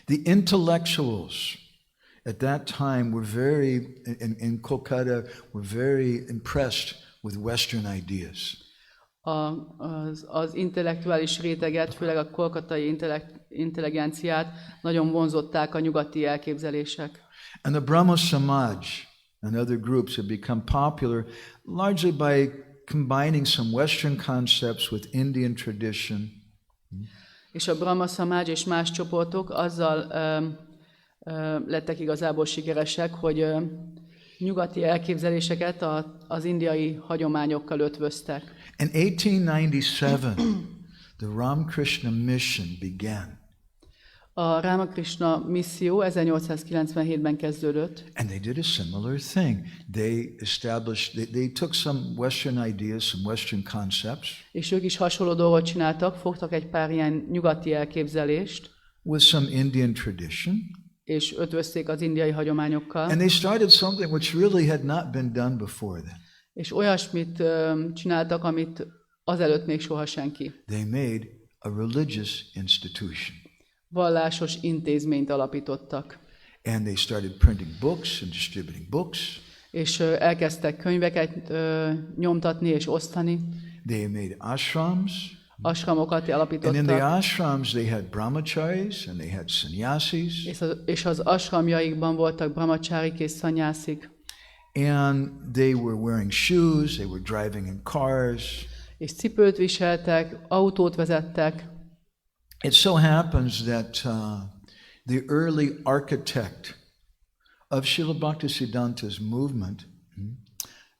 The intellectuals at that time were very, in Kolkata, were very impressed with Western ideas. Az intellektuális réteget, főleg a kolkatai intelligenciát nagyon vonzották a nyugati elképzelések. And the Brahmo Samaj and other groups have become popular largely by combining some Western concepts with Indian tradition. És a Brahma Samaj és más csoportok azzal lettek igazából sikeresek, hogy nyugati elképzeléseket az indiai hagyományokkal ötvöztek. In 1897, the Ramakrishna mission began. A Ramakrishna misszió 1897-ben kezdődött. And they did a similar thing. They took some Western ideas, some Western concepts. És ők is hasonló dolgot csináltak, fogtak egy pár ilyen nyugati elképzelést. With some Indian tradition. És ötvözték az indiai hagyományokkal. And they started something which really had not been done before then. És olyasmit csináltak, amit azelőtt még soha senki. They made a religious institution. Vallásos intézményt alapítottak. And they started printing books and distributing books. És elkezdtek könyveket nyomtatni és osztani. They made ashrams. Ashramokat alapítottak. And in the ashrams they had brahmacharis and they had sannyasis. És az ashramjaikban voltak brahmacharik és szannyászik. And they were wearing shoes, they were driving in cars. És cipőt viseltek, autót vezettek. It so happens that the early architect of Srila Bhaktisiddhanta's movement,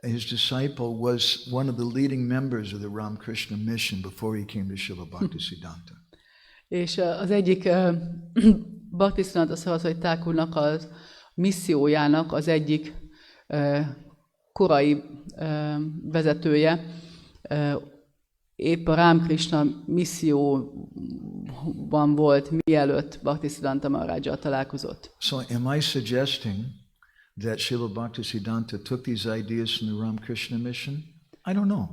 his disciple, was one of the leading members of the Ramakrishna mission before he came to Srila Bhaktisiddhanta. És az egyik Bhaktisiddhanta Saraswati Thakurnak az missziójának az egyik korai vezetője épp a Ramakrishna misszióban volt, mielőtt Bhaktisiddhanta Maharajjal találkozott. So am I suggesting that Srila Bhaktisiddhanta took these ideas from the Ramakrishna mission? I don't know.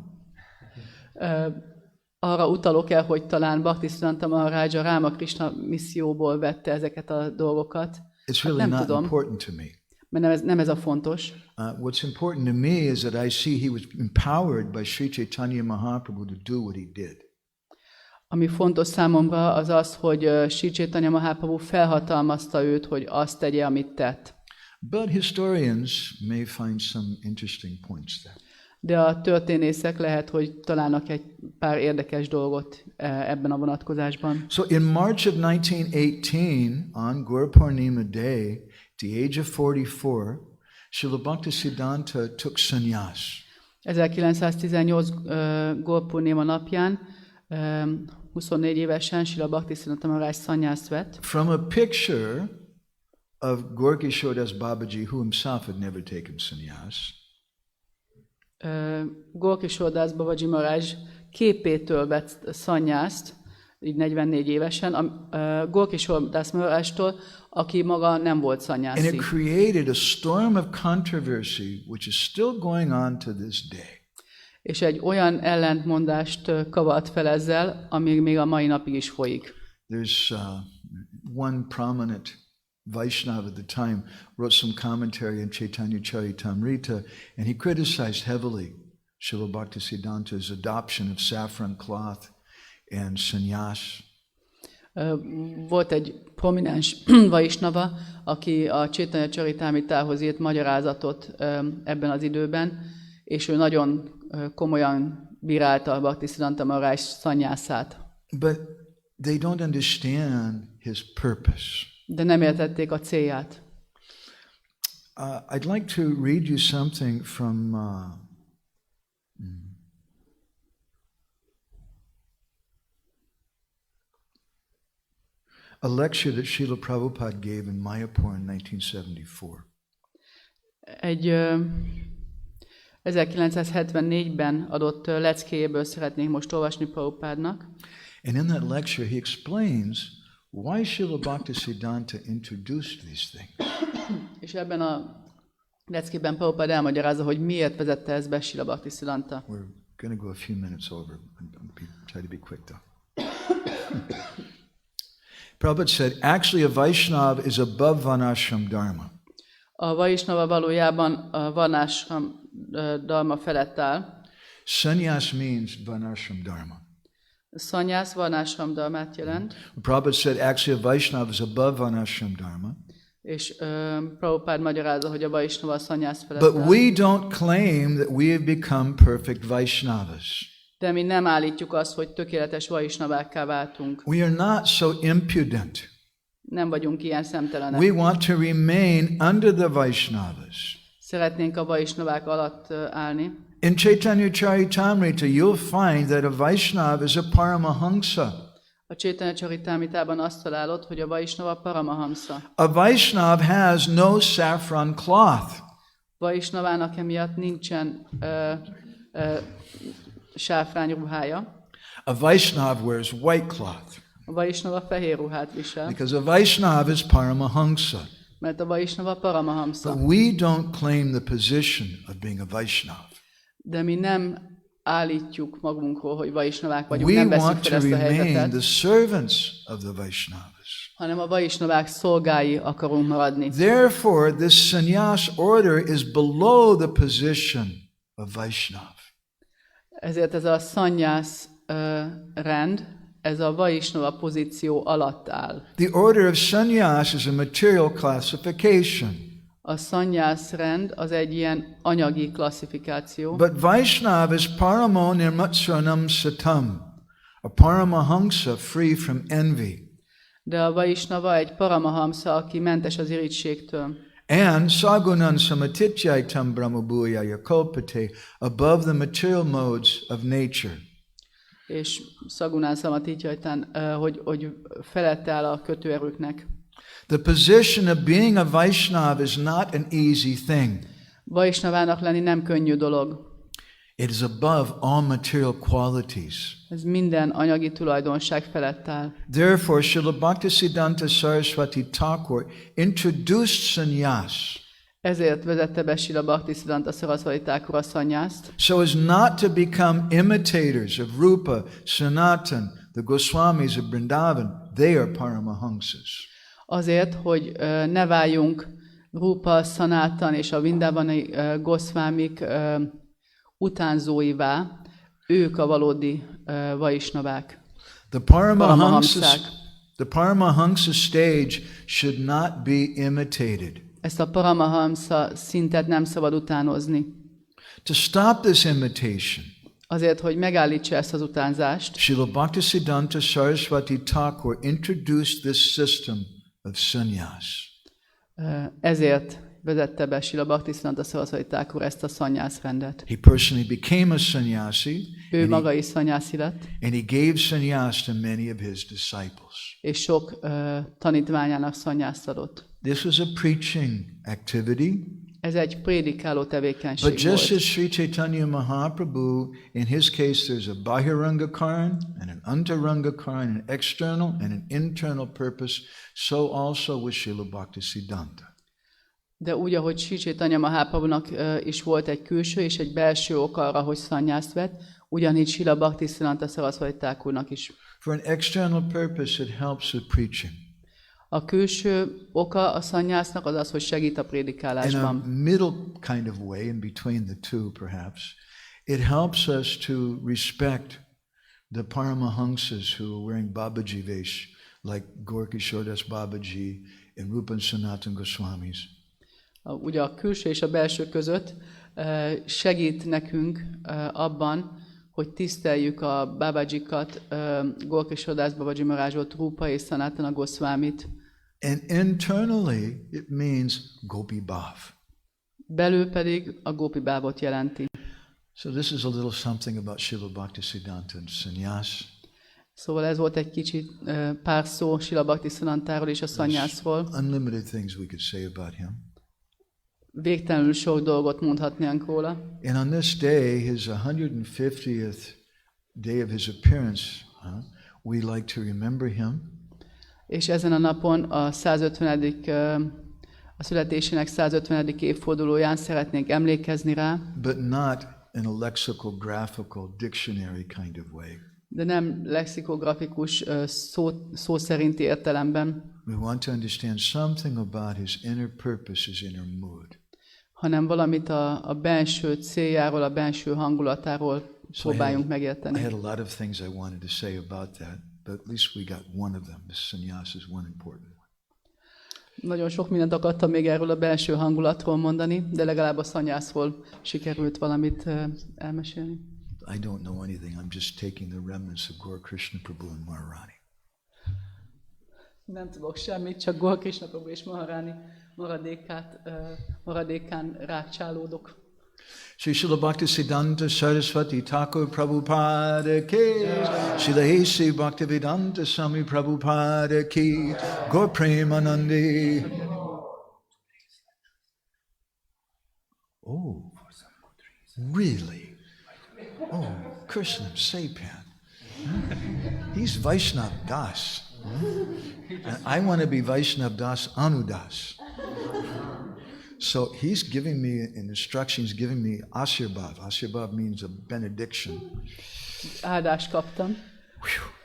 Arra utalok el, hogy talán Bhaktisiddhanta Maharaj a Ramakrishna misszióból vette ezeket a dolgokat. It's really not important to me. Mert nem ez a fontos. What's important to me is that I see he was empowered by Sri Chaitanya Mahaprabhu to do what he did. Ami fontos számomra az az, hogy Sri Chaitanya Mahaprabhu felhatalmazta őt, hogy azt tegye, amit tett. But historians may find some interesting points there. De a történészek lehet, hogy találnak egy pár érdekes dolgot ebben a vonatkozásban. So in March of 1918, on Guru Purnima Day, at the age of 44, Srila Bhaktisiddhanta took sannyas. 1918 Guru Purnima napján 24 évesen Srila Bhaktisiddhanta Maharaj szannyászt vett. From a picture of Gorkishore Das Babaji, who himself had never taken sannyas. Gorkishore Das Babaji Maharaj képétől vett szannyászt, így 44 évesen, Gorkishore Das Maharajtól, aki maga nem volt szannyászi. And it created a storm of controversy, which is still going on to this day. És egy olyan ellentmondást kavart fel ezzel, ami még a mai napig is folyik. There's one prominent Vaishnava at the time wrote some commentary on Chaitanya Charitamrita, and he criticized heavily Srila Bhaktisiddhanta's adoption of saffron cloth and sannyas. Volt egy prominens Vaishnava, aki a Chaitanya Charitamritához írt magyarázatot ebben az időben, és ő nagyon komolyan bírálta a Bhaktisiddhanta Maharaj szannyászát. But they don't understand his purpose. De nem értették a célját. I'd like to read you something from a lecture that Srila Prabhupada gave in Mayapur in 1974. Egy 1974-ben adott leckéjéből szeretnék most olvasni Prabhupádnak. And in that lecture he explains why Srila Bhaktisiddhanta introduced these things. És ebben a leckében Prabhupád elmagyarázza, hogy miért vezette ezt be Srila Bhaktisiddhanta. We're going to go a few minutes over. Try to be quick though. Prabhupada said, actually a Vaishnava is above Varnashram Dharma. A Vaishnava valójában a Varnashram Dharma felett áll. Sannyas means Varnashram Dharma. Szannyász Varnashram Dharmát jelent. Prabhupada said, actually a Vaishnava is above Varnashram Dharma. És Prabhupád magyarázza, hogy a Vaishnava a szannyász felett But áll. we don't claim that we have become perfect Vaishnavas. De mi nem állítjuk azt, hogy tökéletes Vaishnavákká váltunk. We are not so impudent. Nem vagyunk ilyen szemtelenek. We want to remain under the Vaishnavas. Szeretnénk a Vaishnavák alatt állni. In Chaitanya Charitamrita, you'll find that a Vaishnava is a Paramahamsa. A Chaitanya Charitamritában azt találod, hogy a Vaishnava Paramahamsa. A Vaishnava has no saffron cloth. Vaishnavának emiatt nincsen sáfrányruhája. A Vaishnava wears white cloth. A Vaishnava fehér ruhát visel, Because a Vaishnava is Paramahamsa. mert a Vaishnava Paramahamsa. But we don't claim the position of being a Vaishnava. De mi nem állítjuk magunkról, hogy Vaishnavák vagyunk, We nem veszünk want fel to ezt a remain helyzetet, the servants of the Vaishnavas. hanem a Vaishnavák szolgái akarunk maradni. Therefore, this sannyas order is below the position of Vaishnava. Ezért ez a szannyász rend, ez a Vaishnava pozíció alatt áll. The order of sannyas is a material classification. A szannyász rend az egy ilyen anyagi klasszifikáció, But Vaishnava is paramo nirmatsranam satam, a paramahamsa free from envy. de a Vaishnava egy Paramahamsa, aki mentes az irítségtől. And sagunan samatitjaitam brahmabhuyaya kalpate, above the material modes of nature. És Szagunán Szamatitjajtán, hogy felette áll a kötőerőknek. The position of being a Vaishnava is not an easy thing. Vaishnavának lenni nem könnyű dolog. It is above all material qualities. Ez minden anyagi tulajdonság felett áll. Therefore, Srila Bhaktisiddhanta Saraswati Thakur introduced sannyas Ezért vezette be Srila Bhaktisiddhanta Saraswati Thakur a szannyászt, so as not to become imitators of Rupa, Sanatan, the Goswamis of Vrindavan. They are Paramahamsas. azért, hogy ne váljunk Rupa, Sanatan és a Vrindavani Goswamik utánzóivá, ők a valódi Vaishnavák. The Paramahamsa stage should not be imitated. Ezt a Paramahamsa szintet nem szabad utánozni. To stop this imitation, Azért, hogy megállítsa ezt az utánzást, Srila Bhaktisiddhanta Saraswati Thakur introduced this system of sannyas. ezért vezette be Srila Bhaktisiddhanta Saraswati Thakur ezt a szanyászrendet. He personally became a sannyasi, Ő maga is szanyászi lett, and he gave sannyas to many of his disciples. és sok tanítványának szanyászt adott. This was a preaching activity. Ez egy prédikáló tevékenység But just volt. as Sri Chaitanya Mahaprabhu, in his case, there's a Bahiranga Karan and an Antaranga Karan, an external and an internal purpose, so also with Srila Bhaktisiddhanta. De úgy, ahogy Sri Chaitanya Mahaprabhunak is volt egy külső és egy belső ok arra, hogy szanyászt vett, ugyanígy Srila Bhaktisiddhanta Saraswati Thakurnak is. For an external purpose, it helps with preaching. A külső oka a szanyásznak az az, hogy segít a In a prédikálásban. middle kind of way, in between the two perhaps, it helps us to respect the Paramahamsas who are wearing Babaji Vesh, like Gorkishore Das Babaji and Rupan Sanatan Goswamis. Ugye a külső és a belső között segít nekünk abban, hogy tiszteljük a Babajikat, Gorkishore Babaji Maharajot, Rupa és Sanatana Goswamit. And internally, it means Gopi Bhav. Belül pedig a Gopi Bhavot jelenti. So this is a little something about Srila Bhaktisiddhanta and sannyas. Szóval ez volt egy kicsit pár szó Srila Bhaktisiddhantáról és a szanyászról. Unlimited things we could say about him. Végtelenül sok dolgot mondhatnánk róla. And on this day, his 150th day of his appearance, we like to remember him. És ezen a napon a 150. A születésének 150. évfordulóján szeretnénk emlékezni rá. But not in a lexicographical dictionary kind of way. De nem lexikografikus szó szerinti értelemben, We want to understand something about his inner purpose, his inner mood. hanem valamit a benső céljáról, a benső hangulatáról próbáljunk I megérteni. had a lot of things I wanted to say about that, but at least we got one of them. This sannyas is one important one. Nagyon sok mindent akartam még erről a belső hangulatról mondani, de legalább a szanyászról sikerült valamit elmesélni. I don't know anything. I'm just taking the remnants of Gaur Krishna Prabhu and Maharani. Nem tudok semmit, csak Gaur Krishna Prabhu és Maharani maradékán rákcsálódok. Sri Srila Bhaktisiddhanta Saraswati Thakur Prabhupada ki, Srila Hesi Bhaktivedanta Swami Prabhupada ki, Gaur Premanandi. Oh, really? Oh, Krishnam Sepan. He's Vaishnav Das. And I want to be Vaishnav Das Anudas. So he's giving me an instruction, he's giving me Ashirbhav. Ashirbhav means a benediction. Áldást kaptam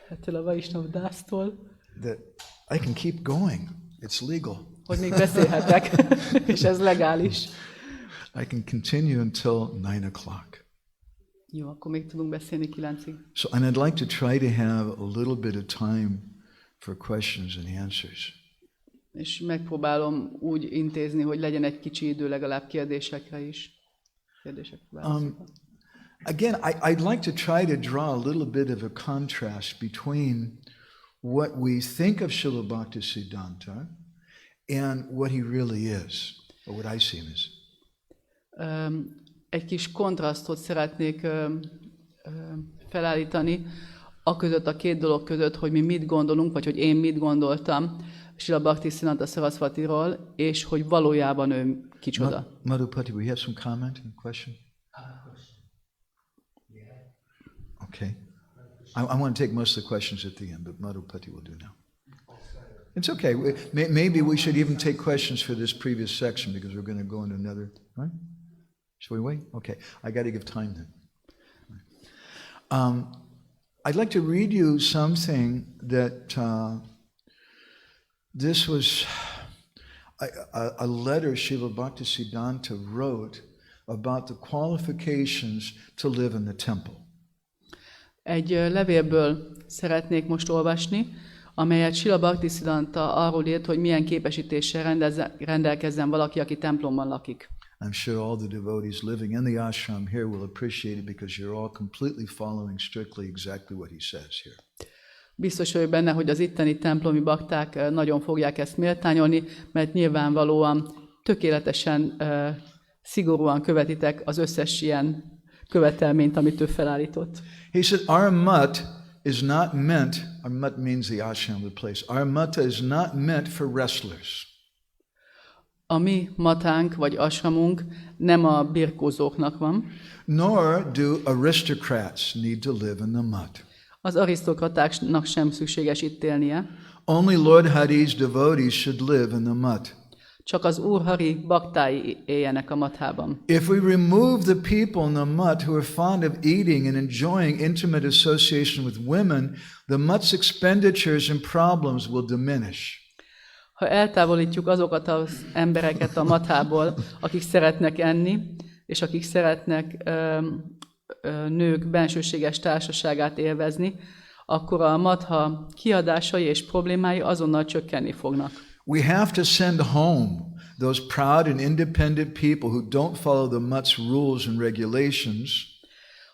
ettől a Vaishnav Dásztól, That I can keep going. It's legal. hogy még beszélhetek, és ez legális. I can continue until 9 o'clock. Jó, akkor még tudunk beszélni 9-ig. So, and I'd like to try to have a little bit of time for questions and answers. És megpróbálom úgy intézni, hogy legyen egy kicsi idő legalább kérdésekre is. Again, I'd like to try to draw a little bit of a contrast between what we think of Srila Bhaktisiddhanta and what he really is, or what I see him as. Egy kis kontrasztot szeretnék felállítani aközött a két dolog között, hogy mi mit gondolunk, vagy hogy én mit gondoltam Srila Bhaktisiddhanta Saraswatiról, és hogy valójában ő kicsoda. Madhupati, we have some comment and question? Okay. I want to take most of the questions at the end, but Madhupati will do now. It's okay. Maybe we should even take questions for this previous section because we're going to go into another, right? Shall we wait? Okay. I got to give time then. I'd like to read you something that this was a letter Srila Bhaktisiddhanta wrote about the qualifications to live in the temple. Egy levélből szeretnék most olvasni, amelyet Srila Bhaktisiddhanta arról írt, hogy milyen képesítéssel rendelkezzen valaki, aki templomban lakik. I'm sure all the devotees living in the ashram here will appreciate it because you're all completely following strictly exactly what he says here. Biztos vagyok benne, hogy az itteni templomi bakták nagyon fogják ezt méltányolni, mert nyilvánvalóan tökéletesen, szigorúan követitek az összes ilyen követelményt, amit ő felállított. He said, our mutt is not meant, our mutt means the ashram, the place, our mutta is not meant for wrestlers. A mi matánk, vagy ashramunk nem a birkózóknak van. Nor do aristocrats need to live in the mutt. Az arisztokratáknak sem szükséges itt élnie. Only Lord Hari's devotees should live in the mutt. Csak az Úr Hari baktái éljenek a mathában. If we remove the people in the mutt who are fond of eating and enjoying intimate association with women, the mutt's expenditures and problems will diminish. Ha eltávolítjuk azokat az embereket a mathából, akik szeretnek enni, és akik szeretnek nők bensőséges társaságát élvezni, akkor a matha kiadásai és problémái azonnal csökkenni fognak. We have to send home those proud and independent people who don't follow the mutt's rules and regulations.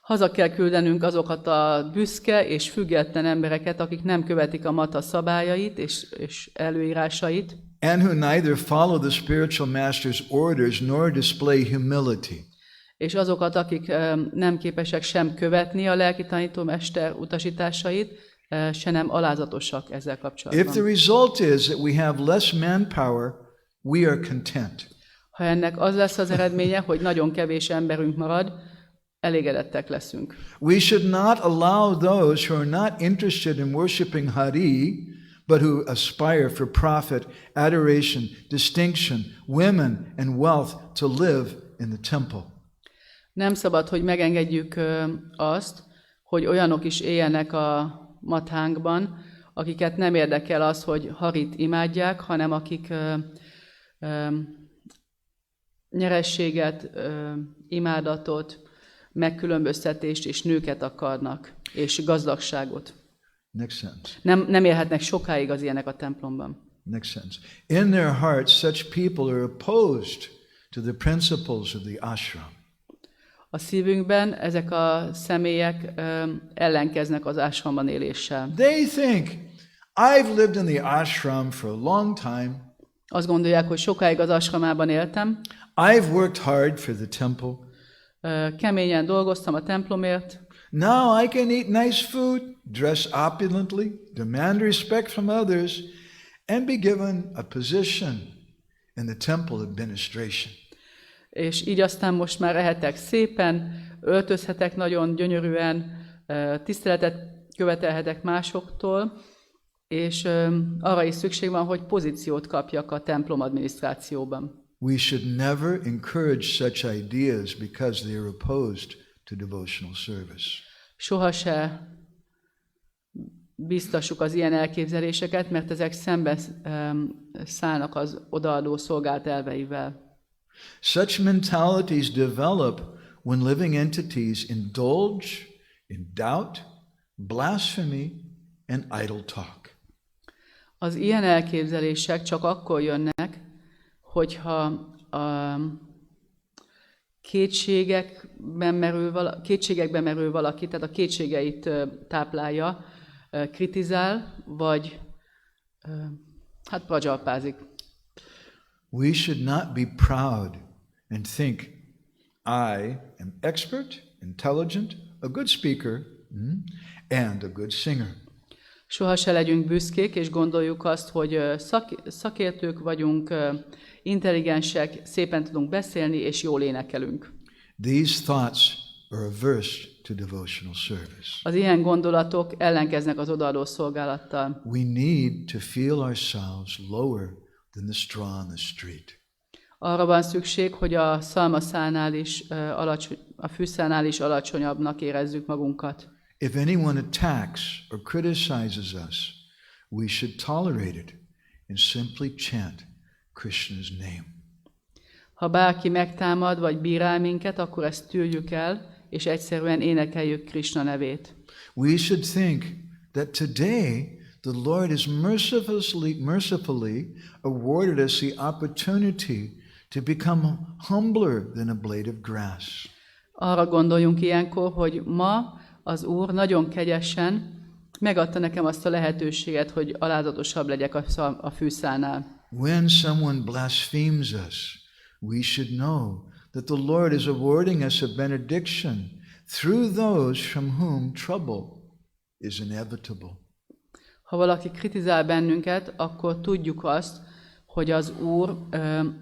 Haza kell küldenünk azokat a büszke és független embereket, akik nem követik a matha szabályait és előírásait. And who neither follow the spiritual master's orders nor display humility. És azokat, akik nem képesek sem követni a lelki tanítómester utasításait, se nem alázatosak ezzel kapcsolatban. If the result is that we have less manpower, we are content. Ha ennek az lesz az eredménye, hogy nagyon kevés emberünk marad, elégedettek leszünk. We should not allow those who are not interested in worshiping Hari, but who aspire for profit, adoration, distinction, women, and wealth to live in the temple. Nem szabad, hogy megengedjük azt, hogy olyanok is éljenek a mathánkban, akiket nem érdekel az, hogy Harit imádják, hanem akik nyerességet, imádatot, megkülönböztetést és nőket akarnak, és gazdagságot. Next sentence. Nem élhetnek sokáig az ilyenek a templomban. Next sentence. In their hearts, such people are opposed to the principles of the ashram. A szívünkben ezek a személyek ellenkeznek az ashramban éléssel. They think, I've lived in the ashram for a long time. Azt gondolják, hogy sokáig az ashramában éltem. I've worked hard for the temple. Keményen dolgoztam a templomért. Now I can eat nice food, dress opulently, demand respect from others, and be given a position in the temple administration. És így aztán most már ehetek szépen, öltözhetek nagyon gyönyörűen, tiszteletet követelhetek másoktól, és arra is szükség van, hogy pozíciót kapjak a templom adminisztrációban. We should never encourage such ideas because they are opposed to devotional service. Soha se biztassuk az ilyen elképzeléseket, mert ezek szembe szállnak az odaadó szolgált elveivel. Such mentalities develop when living entities indulge in doubt, blasphemy, and idle talk. Az ilyen elképzelések csak akkor jönnek, hogyha a kétségekben merül valaki, tehát a kétségeit táplálja, kritizál, vagy pradzsalpázik. We should not be proud and think, I am expert, intelligent, a good speaker, and a good singer. Soha se legyünk büszkék, és gondoljuk azt, hogy szakértők vagyunk, intelligensek, szépen tudunk beszélni, és jól énekelünk. These thoughts are averse to devotional service. Az ilyen gondolatok ellenkeznek az odaadó szolgálattal. We need to feel ourselves lower than the straw on the street. Arra van szükség, hogy a szalmaszánál is a fűszánál is alacsonyabbnak érezzük magunkat. If anyone attacks or criticizes us, we should tolerate it and simply chant Krishna's name. Ha bárki megtámad vagy bírál minket, akkor ezt tűrjük el, és egyszerűen énekeljük Krishna nevét. We should think that today the Lord has mercifully awarded us the opportunity to become humbler than a blade of grass. Arra gondoljunk ilyenkor, hogy ma az Úr nagyon kegyesen megadta nekem azt a lehetőséget, hogy alázatosabb legyek a fűszálnál. When someone blasphemes us, we should know that the Lord is awarding us a benediction through those from whom trouble is inevitable. Ha valaki kritizál bennünket, akkor tudjuk azt, hogy az Úr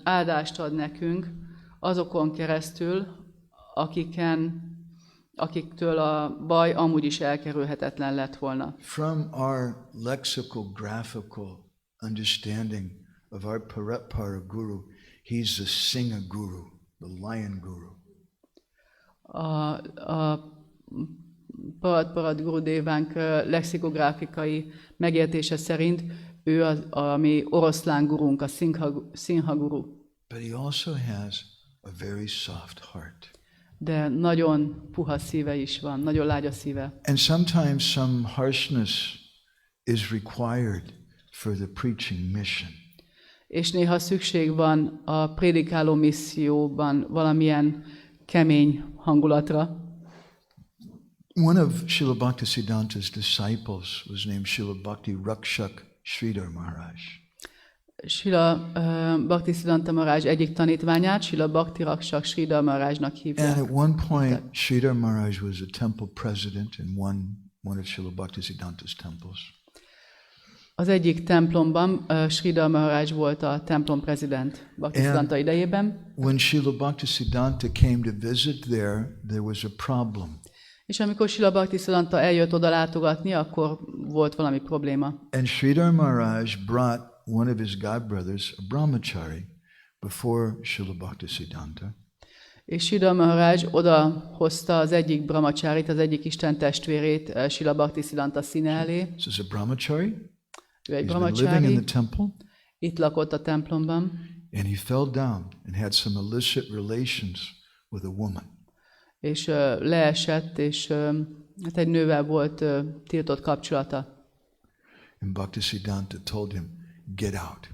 áldást ad nekünk azokon keresztül, akiktől a baj amúgy is elkerülhetetlen lett volna. From our lexicographical understanding of our Paratpara Guru, he's the Singha Guru, the lion guru. A Parat Gurudevánk lexikográfikai megértése szerint ő a mi oroszlán gurunk, a Singha Guru. But he also has a very soft heart. De nagyon puha szíve is van, nagyon lágy szíve. And sometimes some harshness is required for the preaching mission. És néha szükség van a prédikáló misszióban valamilyen kemény hangulatra. One of Srila Bhaktisiddhanta's disciples was named Srila Bhakti Rakshak Sridhar Maharaj. Srila Bhaktisiddhanta Maharaj egyik tanítványát Srila Bhakti Rakshak Sridhar Maharajnak hívják. And at one point, Sridhar Maharaj was a temple president in one of Srila Bhaktisiddhanta's temples. Az egyik templomban Sridhar Maharaj volt a templom prezident Bhaktisiddhanta idejében. When Srila Bhaktisiddhanta came to visit there was a problem. És amikor Srila Bhaktisiddhanta eljött oda látogatni, akkor volt valami probléma. And Sridhar Maharaj brought one of his godbrothers, a brahmachari, before Srila Bhaktisiddhanta. És Sridhar Maharaj oda hozta az egyik brahmacharit, az egyik isten testvérét Srila Bhaktisiddhanta színe elé. This is a brahmachari. Ő egy He's been living in brahmachari, the temple. itt lakott a templomban. And he fell down and had some illicit relations with a woman. És leesett, és hát egy nővel volt tiltott kapcsolata. And Bhaktisiddhanta told him, get out.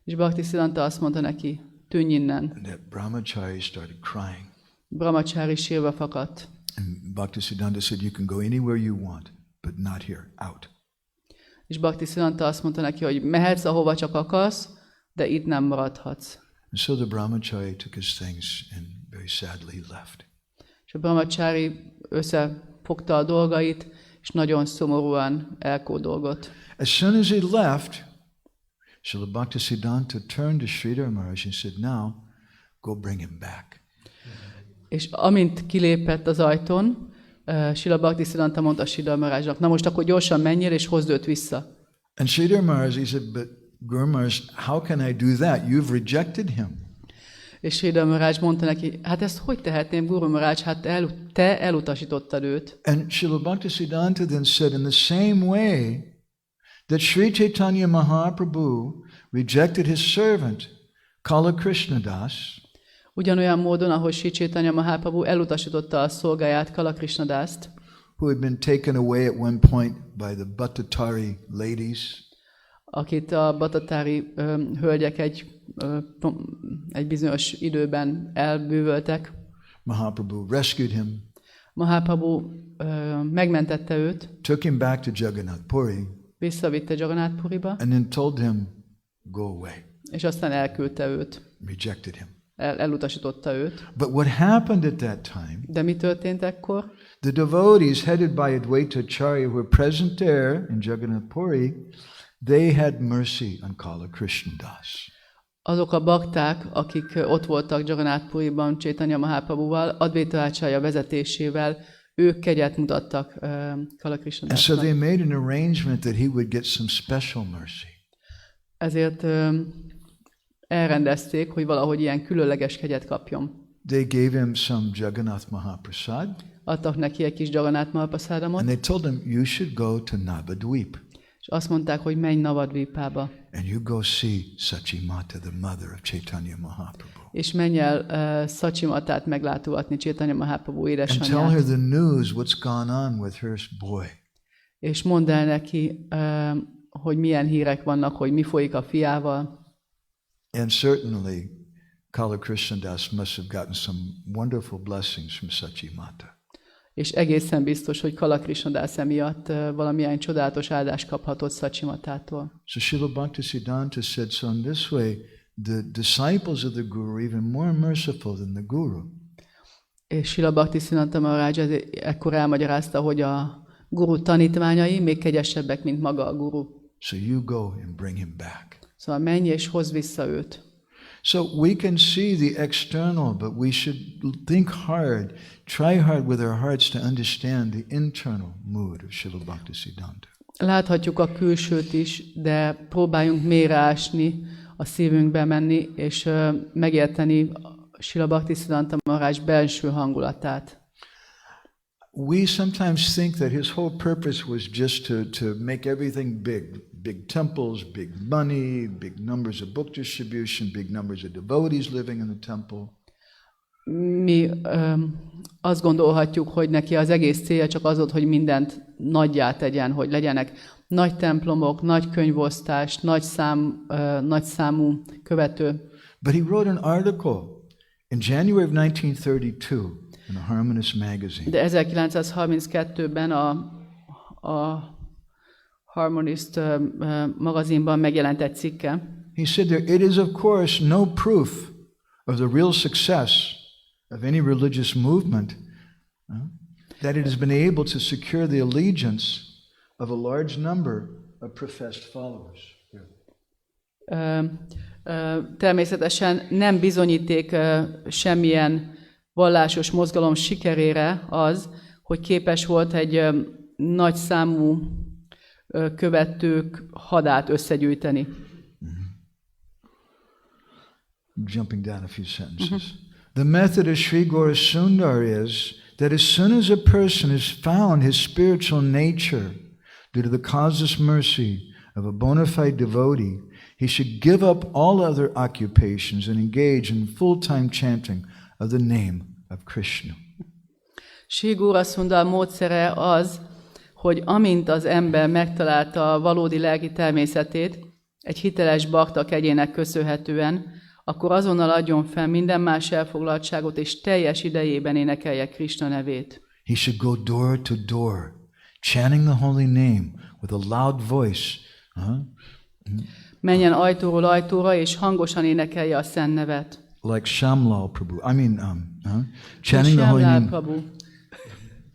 És Bhaktisiddhanta azt mondta neki, tűnj innen. And that brahmachari started crying. Brahmachari sírva fakadt. And Bhaktisiddhanta said, you can go anywhere you want, but not here, out. És Bhaktisiddhanta azt mondta neki, hogy mehetsz, ahova csak akarsz, de itt nem maradhatsz. And so the brahmachari took his things and very sadly left. És a brahmachari összefogta a dolgait, és nagyon szomorúan elkódolgott. As soon as he left, Srila Bhaktisiddhanta turned to Sridhar Maharaj and said, now, go bring him back. És amint kilépett az ajtón, Srila Bhaktisiddhanta mondta Sridhar Maharajnak, na most akkor gyorsan menjél, és hozd őt vissza. And Sridhar Maharaj, he said, but Guru Maharaj, how can I do that? You've rejected him. És Sridhar Maharaj mondta neki, hát ezt hogy tehetném, Guru Maharaj, hát te elutasítottad őt. And Srila Bhaktisiddhanta then said, in the same way that Sri Chaitanya Mahaprabhu rejected his servant, Kala Krishnadas, Ugyanolyan módon, ahogy Sri Chaitanya Mahaprabhu elutasította a szolgáját, Kala Krishnadást, who had been taken away at one point by the Bhattatari ladies, akit a batatári hölgyek egy bizonyos időben elbűvöltek. Mahaprabhu rescued him, Mahaprabhu megmentette őt, took him back to Jagannath Puri, visszavitte Jagannath Puriba, and then told him, go away, és aztán elküldte őt, rejected him. elutasította őt. But what happened at that time, De mi történt ekkor? the devotees headed by Advaita Acharya who were present there in Jagannath Puri, they had mercy on Kala Krishnadas. Azok a bakták, akik ott voltak Jagannath Puriban Chaitanya Mahaprabhuval, Advaita Acharya vezetésével, ők kegyet mutattak Kala And so Krishnadasnak. they made an arrangement that he would get some special mercy. Ezért elrendezték, hogy valahogy ilyen különleges kegyet kapjon. They gave him some Jagannath Mahaprasad, Adtak neki egy kis Jagannath Mahaprasadamot, and they told him, you should go to Navadvip, és azt mondták, hogy menj Navadvipába, and you go see Sachimata, the mother of Chaitanya Mahaprabhu. és menj el Sachimatát meglátogatni, Chaitanya Mahaprabhu And tell her édesanyját, the news, what's gone on with her boy. és mondd el neki hogy milyen hírek vannak, hogy mi folyik a fiával. And certainly, Kala Krishnadas must have gotten some wonderful blessings from Sachi Mata. És egészen biztos, hogy Kala Krishnadas emiatt valamilyen csodálatos áldást kaphatott Sachi Matától. So Srila Bhaktisiddhanta said, so in this way, the disciples of the Guru are even more merciful than the Guru. És Srila Bhaktisiddhanta Maharaj ekkor elmagyarázta, hogy a Guru tanítványai még kegyesebbek, mint maga a Guru. So you go and bring him back. Szóval menj és hozz vissza őt. So we can see the external, but we should think hard, try hard with our hearts to understand the internal mood of Srila Bhaktisiddhanta. Láthatjuk a külsőt is, de próbáljunk mélyre ásni, a szívünkbe menni, és megérteni Srila Bhaktisiddhanta Maharaj belső hangulatát. We sometimes think that his whole purpose was just to make everything big temples, big money, big numbers of book distribution, big numbers of devotees living in the temple. Mi azt gondolhatjuk, hogy neki az egész célja csak az volt, hogy mindent nagyjá tegyen, hogy legyenek nagy templomok, nagy könyvosztás, nagy számú követő. But he wrote an article in January of 1932 in a Harmonist magazine. De 1932-ben a Harmonist magazinban megjelent egy cikke. He said there, it is of course no proof of the real success of any religious movement that it has been able to secure the allegiance of a large number of professed followers. Természetesen nem bizonyíték semmilyen vallásos mozgalom sikerére az, hogy képes volt egy nagy számú követők hadát összegyűjteni. Jumping down a few sentences. The method of Sri Gaura Sundar is that as soon as a person has found his spiritual nature due to the causeless mercy of a bona fide devotee, he should give up all other occupations and engage in full-time chanting of the name of Krishna. Sri Gaura Sundar módszere az, hogy amint az ember megtalálta a valódi lelki természetét, egy hiteles bakta kegyének köszönhetően, akkor azonnal adjon fel minden más elfoglaltságot, és teljes idejében énekelje Krishna nevét. He should go door to door, chanting the holy name with a loud voice. Menjen ajtóról ajtóra, és hangosan énekelje a szent nevet. Like Shamlal Prabhu. Chanting the holy name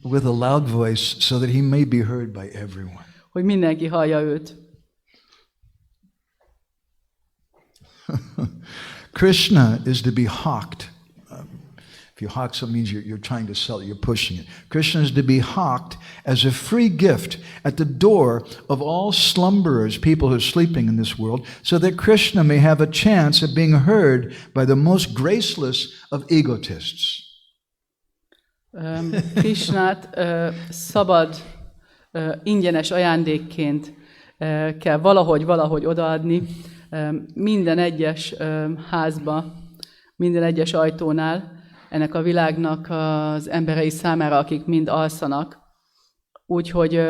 with a loud voice so that he may be heard by everyone. Hogy mindenki hallja őt. Krishna is to be hawked. If you hawk something, means you're trying to sell it, you're pushing it. Krishna is to be hawked as a free gift at the door of all slumberers, people who are sleeping in this world, so that Krishna may have a chance of being heard by the most graceless of egotists. Krishnát szabad, ingyenes ajándékként kell valahogy odaadni minden egyes házba, minden egyes ajtónál, ennek a világnak az emberei számára, akik mind alszanak. Úgyhogy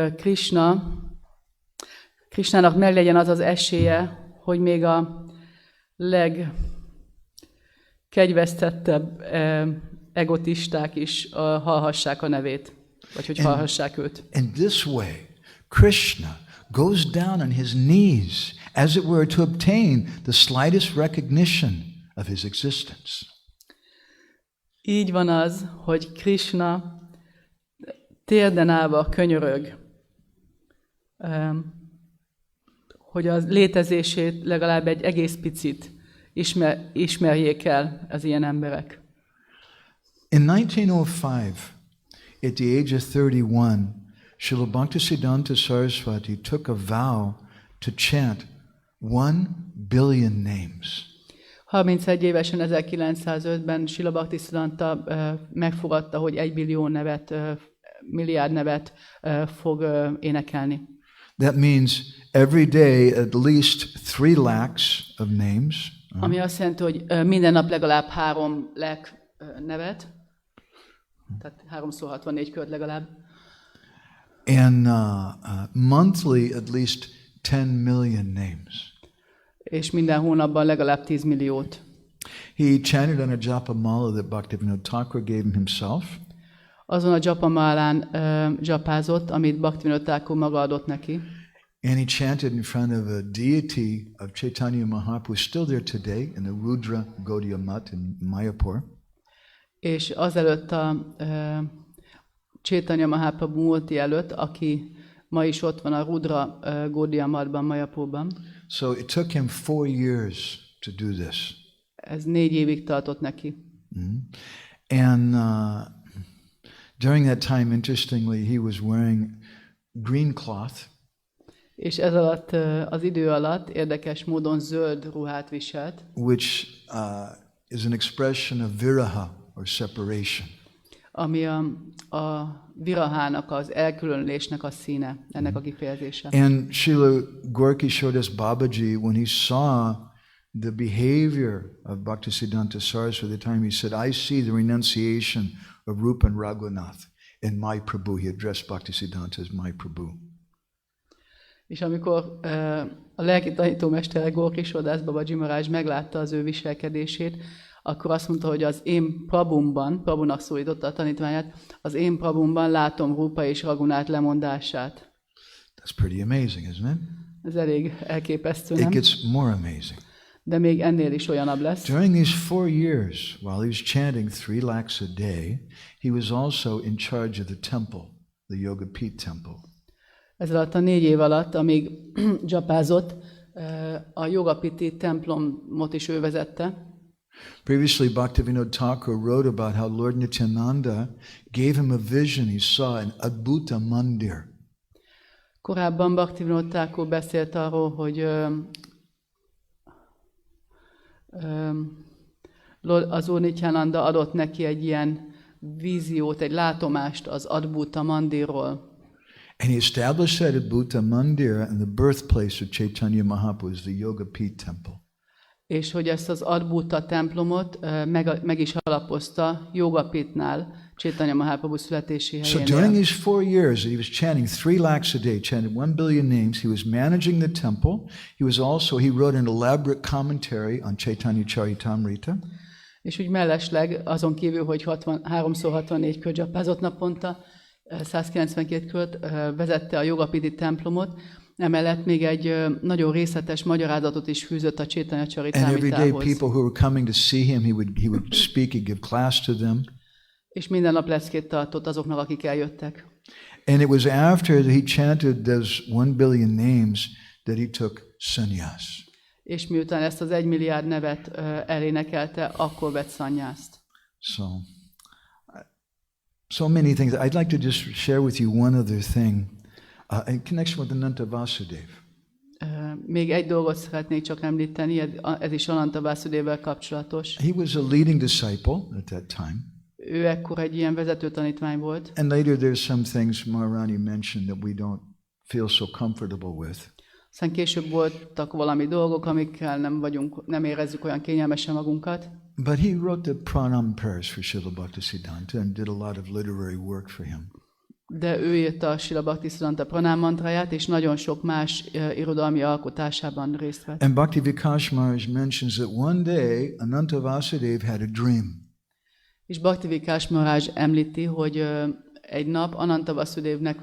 Krishnának meglegyen az az esélye, hogy még a legkegyvesztettebb egotisták is hallhassák a nevét, vagy hogy hallhassák őt. In this way, Krishna goes down on his knees, as it were, to obtain the slightest recognition of his existence. Így van az, hogy Krishna térden állva könyörög, hogy a létezését legalább egy egész picit ismerjék el az ilyen emberek. In 1905, at the age of 31, Srila Bhaktisiddhanta Saraswati took a vow to chant 1 billion names. 31 évesen 1905-ben Srila Bhaktisiddhanta megfogadta, hogy 1 billió nevet, milliárd nevet fog énekelni. That means every day at least 3 lakhs of names. Ami azt jelenti, hogy minden nap legalább 3 lakh nevet, tehát 3x64 kört legalább. And monthly at least 10 million names. És minden hónapban legalább 10 milliót. He chanted on a japa mala that Bhaktisiddhanta Thakur gave him himself. Azon a japamálán japázott, amit Bhaktisiddhanta Thakur maga adott neki. And he chanted in front of a deity of Chaitanya Mahaprabhu, still there today in the Rudra Gaudiya Mutt in Mayapur. És azelőtt a Chaitanya Mahaprabhu múlti előtt, aki ma is ott van a Rudra Gaudiya Muttban, Mayapurban. So it took him 4 years to do this. Ez 4 évig tartott neki. Mm-hmm. And during that time, interestingly, he was wearing green cloth. És ez alatt, az idő alatt érdekes módon zöld ruhát viselt. Which is an expression of viraha, or separation. Ami a virahának, az elkülönülésnek a színe, ennek a kifejezése. And Srila Gorky showed us Babaji, when he saw the behavior of Bhaktisiddhanta Saraswati, at the time he said, I see the renunciation of Rupa and Raghunath in my Prabhu. He addressed Bhaktisiddhanta as my Prabhu. És amikor a lelki tanítómestere Gorky Sodász Babaji Maharaj meglátta az ő viselkedését, akkor azt mondta, hogy az én Prabhumban, Prabhunak szólította a tanítványát, az én Prabhumban látom Rupa és Raghunath lemondását. That's pretty amazing, isn't it? Ez elég elképesztő, nem? It gets more amazing. De még ennél is olyanabb lesz. During these 4 years, while he was chanting 3 lakhs a day, he was also in charge of the temple, the Yoga Pit temple. Ez alatt a 4 év alatt, amíg japázott, a Jogapiti templomot is ő vezette. Previously, Bhaktivinoda Thakur wrote about how Lord Nityananda gave him a vision. He saw an Adbhuta Mandir. Korábban Bhaktivinoda Thakur beszélt arról, hogy az Úr Nityananda adott neki egy ilyen víziót, egy látomást az Adbhuta Mandirról. And he established that Adbhuta Mandir, and the birthplace of Chaitanya Mahaprabhu is the Yoga Pit temple. És hogy ezt az Adbhuta templomot meg is alapozta Jogapitnál, Chaitanya Mahaprabhu születési helyénél. So during these 4 years, he was chanting 3 lakhs a day, chanted 1 billion names. He was managing the temple. He wrote an elaborate commentary on Chaitanya Charitamrita. És úgy mellesleg, azon kívül, hogy 3x64 kört japázott naponta, 192 kört vezette a Jogapiti templomot, emellett még egy nagyon részletes magyarázatot is fűzött a Chaitanya Charitamritához. And every day people who were coming to see him, he would speak, he'd give class to them. És minden nap leckét tartott azoknak, akik eljöttek. And it was after he chanted those 1 billion names that he took sannyas. És miután ezt az 1 milliárd nevet elénekelte, akkor vett szannyászt. So many things. I'd like to just share with you one other thing in connection with Ananta Vasudev. Még egy dolgot szeretnék csak említeni, ez is Ananta Vasudevvel kapcsolatos. He was a leading disciple at that time. Ő ekkor egy ilyen vezető tanítvány volt. And later there's some things Maharani mentioned that we don't feel so comfortable with. Aztán később voltak valami dolgok, amikkel nem érezzük olyan kényelmesen magunkat. But he wrote the pranam prayers for Srila Bhaktisiddhanta and did a lot of literary work for him. De ő írta a Srila Bhaktisiddhanta pranam mantráját, és nagyon sok más irodalmi alkotásában részt vett. And Bhakti Vikas Maharaj mentions that one day Ananta Vasudev had a dream. És Bhakti Vikas Maharaj említi, hogy egy nap Ananta Vasudevnek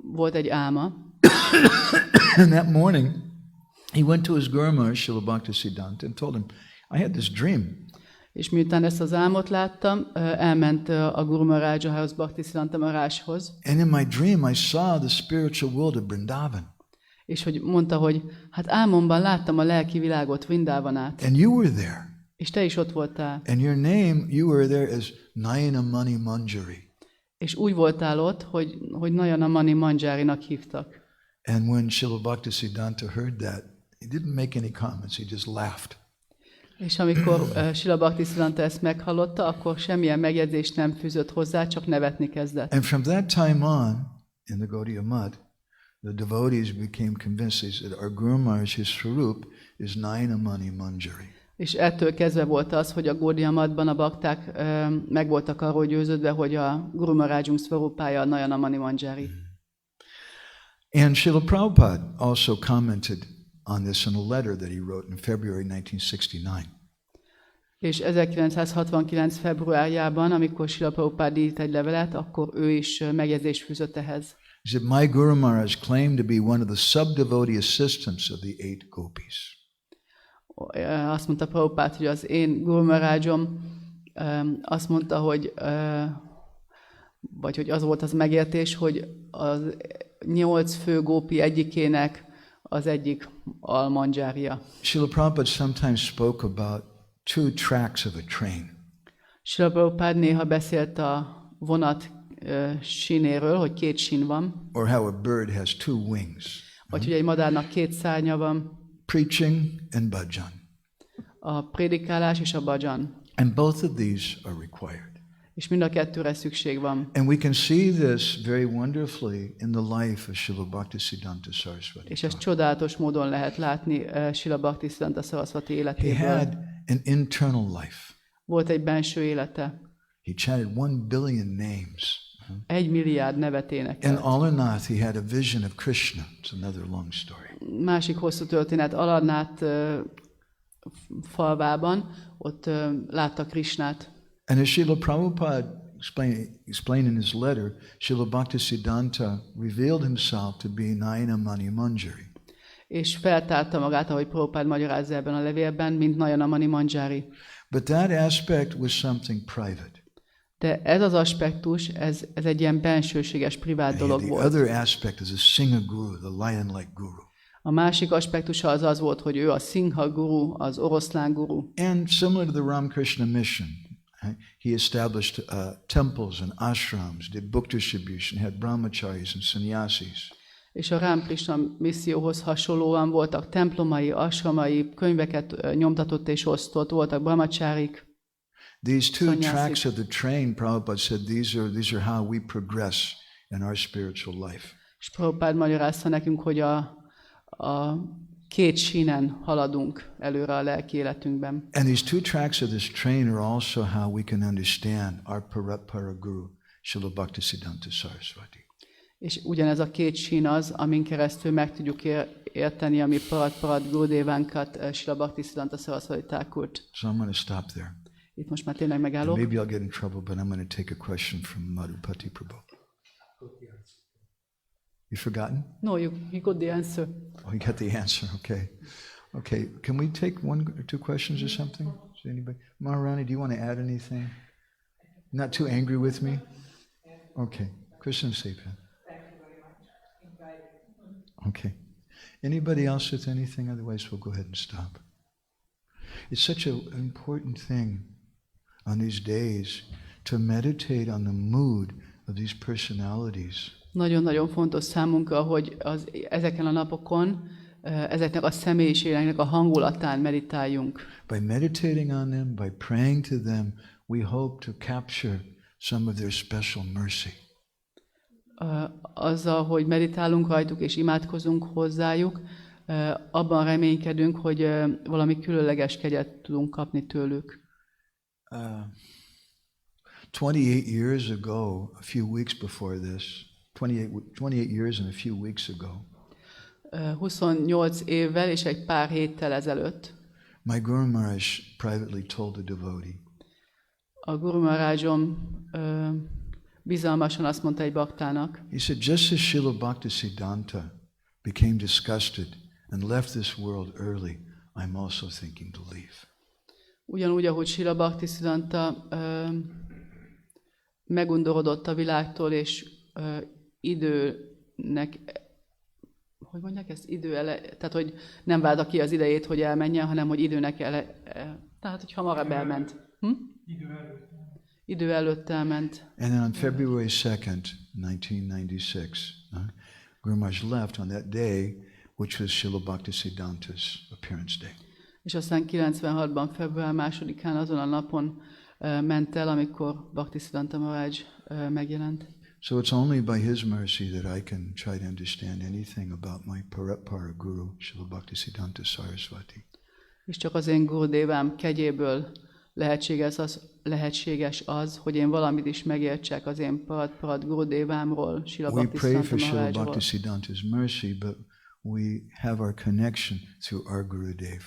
volt egy álma. And that morning he went to his Guru Maharaj, Srila Bhaktisiddhanta, and told him, I had this dream. És miután ezt az álmot láttam, elment a Guru Maharajhoz, Bhaktisiddhanta Maharajhoz. And in my dream I saw the spiritual world of Vrindavan. És hogy mondta, hogy hát álmomban láttam a lelki világot, Vrindavanát. And you were there. És te is ott voltál. And your name, you were there as Nayana Mani Manjari. És úgy voltál ott, hogy Nayana Mani Manjarinak hívtak. And when Srila Bhaktisiddhanta heard that, he didn't make any comments, he just laughed. És amikor Srila Bhaktisiddhanta ezt meghallotta, akkor semmilyen megjegyzést nem fűzött hozzá, csak nevetni kezdett. And from that time on, in the Gaudiya Mutt, the devotees became convinced that our Guru Maharaj, his Swarup, is Nayana Mani Manjari. És ettől kezdve volt az, hogy a Gaudiya Muttban a bakták meg voltak arról győződve, hogy a Guru Maharajunk Swarupája a Nayana Mani Manjari. And Srila Prabhupada also commented on this in a letter that he wrote in February 1969. És 1969. februárjában, amikor Srila Prabhupada írt egy levelet, akkor ő is megjegyzést fűzött ehhez. He said, my Guru Maharaj claimed to be one of the sub-devotee assistants of the 8 gopis. Azt mondta Prabhupada, hogy az én Guru Maharajom azt mondta, hogy vagy hogy az volt az megértés, hogy az 8 fő gópi egyikének az egyik almandzsária. Srila Prabhupada sometimes spoke about 2 tracks of a train. Srila Prabhupada néha beszélt a vonat sínéről, hogy 2 sín van. Or how a bird has 2 wings. Vagy hogy egy madárnak 2 szárnya van. Preaching and bhajan. A prédikálás és a bhajan. And both of these are required. És mind a kettőre szükség van. And we can see this very wonderfully in the life of Srila Bhaktisiddhanta Saraswati. És ezt csodálatos módon lehet látni Srila Bhaktisiddhanta Saraswati életéből. He had an internal life. Volt egy benső élete. He chanted 1 billion names. 1 milliárd nevet énekelt. In Alarnath he had a vision of Krishna. It's another long story. Másik hosszú történet, Alarnath falvában, ott látta Krishnát. And as Srila Prabhupada explained in his letter, Srila Bhaktisiddhanta revealed himself to be Nayana Mani Manjari. És feltárta magát, ahogy Prabhupada magyarázza ebben a levélben, mint Nayana Mani Manjari. But that aspect was something private. De ez az aspektus, ez egy ilyen bensőséges, privát dolog volt. The other aspect is a Singha Guru, the lion-like guru. A másik aspektusa az volt, hogy ő a Singha Guru, az oroszlán guru. And similar to the Ramakrishna mission, he established temples and ashrams, did book distribution, had brahmacharis and sannyasis. És a Ramakrishna misszióhoz hasonlóan voltak templomai, ashramai, könyveket nyomtatott és osztott, voltak brahmacharik. These 2 tracks of the train, Prabhupada said, these are how we progress in our spiritual life. És Prabhupada magyarázta nekünk, hogy a 2 sínen haladunk előre a lelki életünkben. And these 2 tracks of this train are also how we can understand our Para Guru, Srila Bhaktisiddhanta Saraswati. És ugyanez a 2 sín az, amin keresztül meg tudjuk érteni a mi Parat Gurudevánkat, Srila Bhaktisiddhanta Saraswati Thakurt. So I'm going to stop there. Itt most már tényleg megállok. And maybe I'll get in trouble, but I'm going to take a question from Madhupati Prabhu. You forgotten? No, you got the answer. Oh, you got the answer. Okay. Okay. Can we take 1 or 2 questions or something? Is anybody? Maharani, do you want to add anything? Not too angry with me? Okay. Krishna Sepan. Okay. Anybody else with anything? Otherwise, we'll go ahead and stop. It's such an important thing on these days to meditate on the mood of these personalities. Nagyon-nagyon fontos számunkra, hogy ezeken a napokon ezeknek a személyiségeknek a hangulatán meditáljunk. By meditating on them, by praying to them, we hope to capture some of their special mercy. Azzal, hogy meditálunk rajtuk és imádkozunk hozzájuk, abban reménykedünk, hogy valami különleges kegyet tudunk kapni tőlük. 28 years ago, a few weeks before this, 28 years and a few weeks ago, 28 évvel és egy pár héttel ezelőtt my Guru Maharaj privately told a devotee, a Guru Maharajom bizalmasan azt mondta egy baktának, he said, just as Srila Bhaktisiddhanta became disgusted and left this world early, I'm also thinking to leave. Ugyanúgy, ahogy Srila Bhaktisiddhanta megundorodott a világtól, és időnek, hogy mondják ezt, tehát hogy nem várta ki az idejét, hogy elmenjen, hanem hogy időnek tehát hogy hamarabb elment. Idő előtt elment. And then on February 2nd, 1996, Guru Maharaj left on that day, which was Srila Bhaktisiddhanta's appearance day. És aztán 96-ban, február 2-án azon a napon ment el, amikor Bhaktisiddhanta Maharaj megjelent. So it's only by his mercy that I can try to understand anything about my Para Guru, Srila Bhaktisiddhanta Saraswati. És csak az én Gurudevám kegyéből lehetséges az, hogy én valamit is megértsek az én Parad Gurudévámról, Srila We pray Bhaktisiddhanta for Srila Maharajról. Bhaktisiddhanta's mercy, but we have our connection through our Gurudev.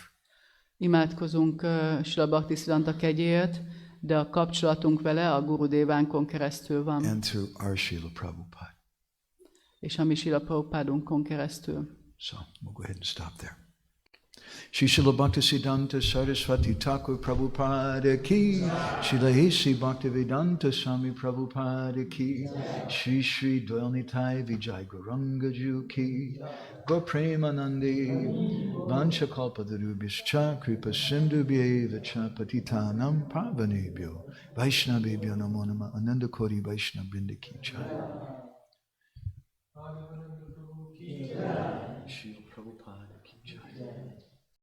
Imádkozunk Srila Bhaktisiddhanta kegyéért, de a kapcsolatunk vele a Gurudévánkon keresztül van. And through our Srila Prabhupada. És a mi Srila Prabhupádunkon keresztül. So we'll go ahead and stop there. Srila Bhaktisiddhanta Saraswati Thakur Prabhupada ki, Srila Bhaktisiddhanta Swami Prabhupada ki, Sri Dwalnitai Vijay Gaurangaju ki, Gaur Premanandi, Vanchakalpadarubhischa Kripa Sindhubhyeva Cha Patitanam Pavanebhyo, Vaishnavebhyo Namo Namah Ananda Kori Vaishnav Brinda ki Jai.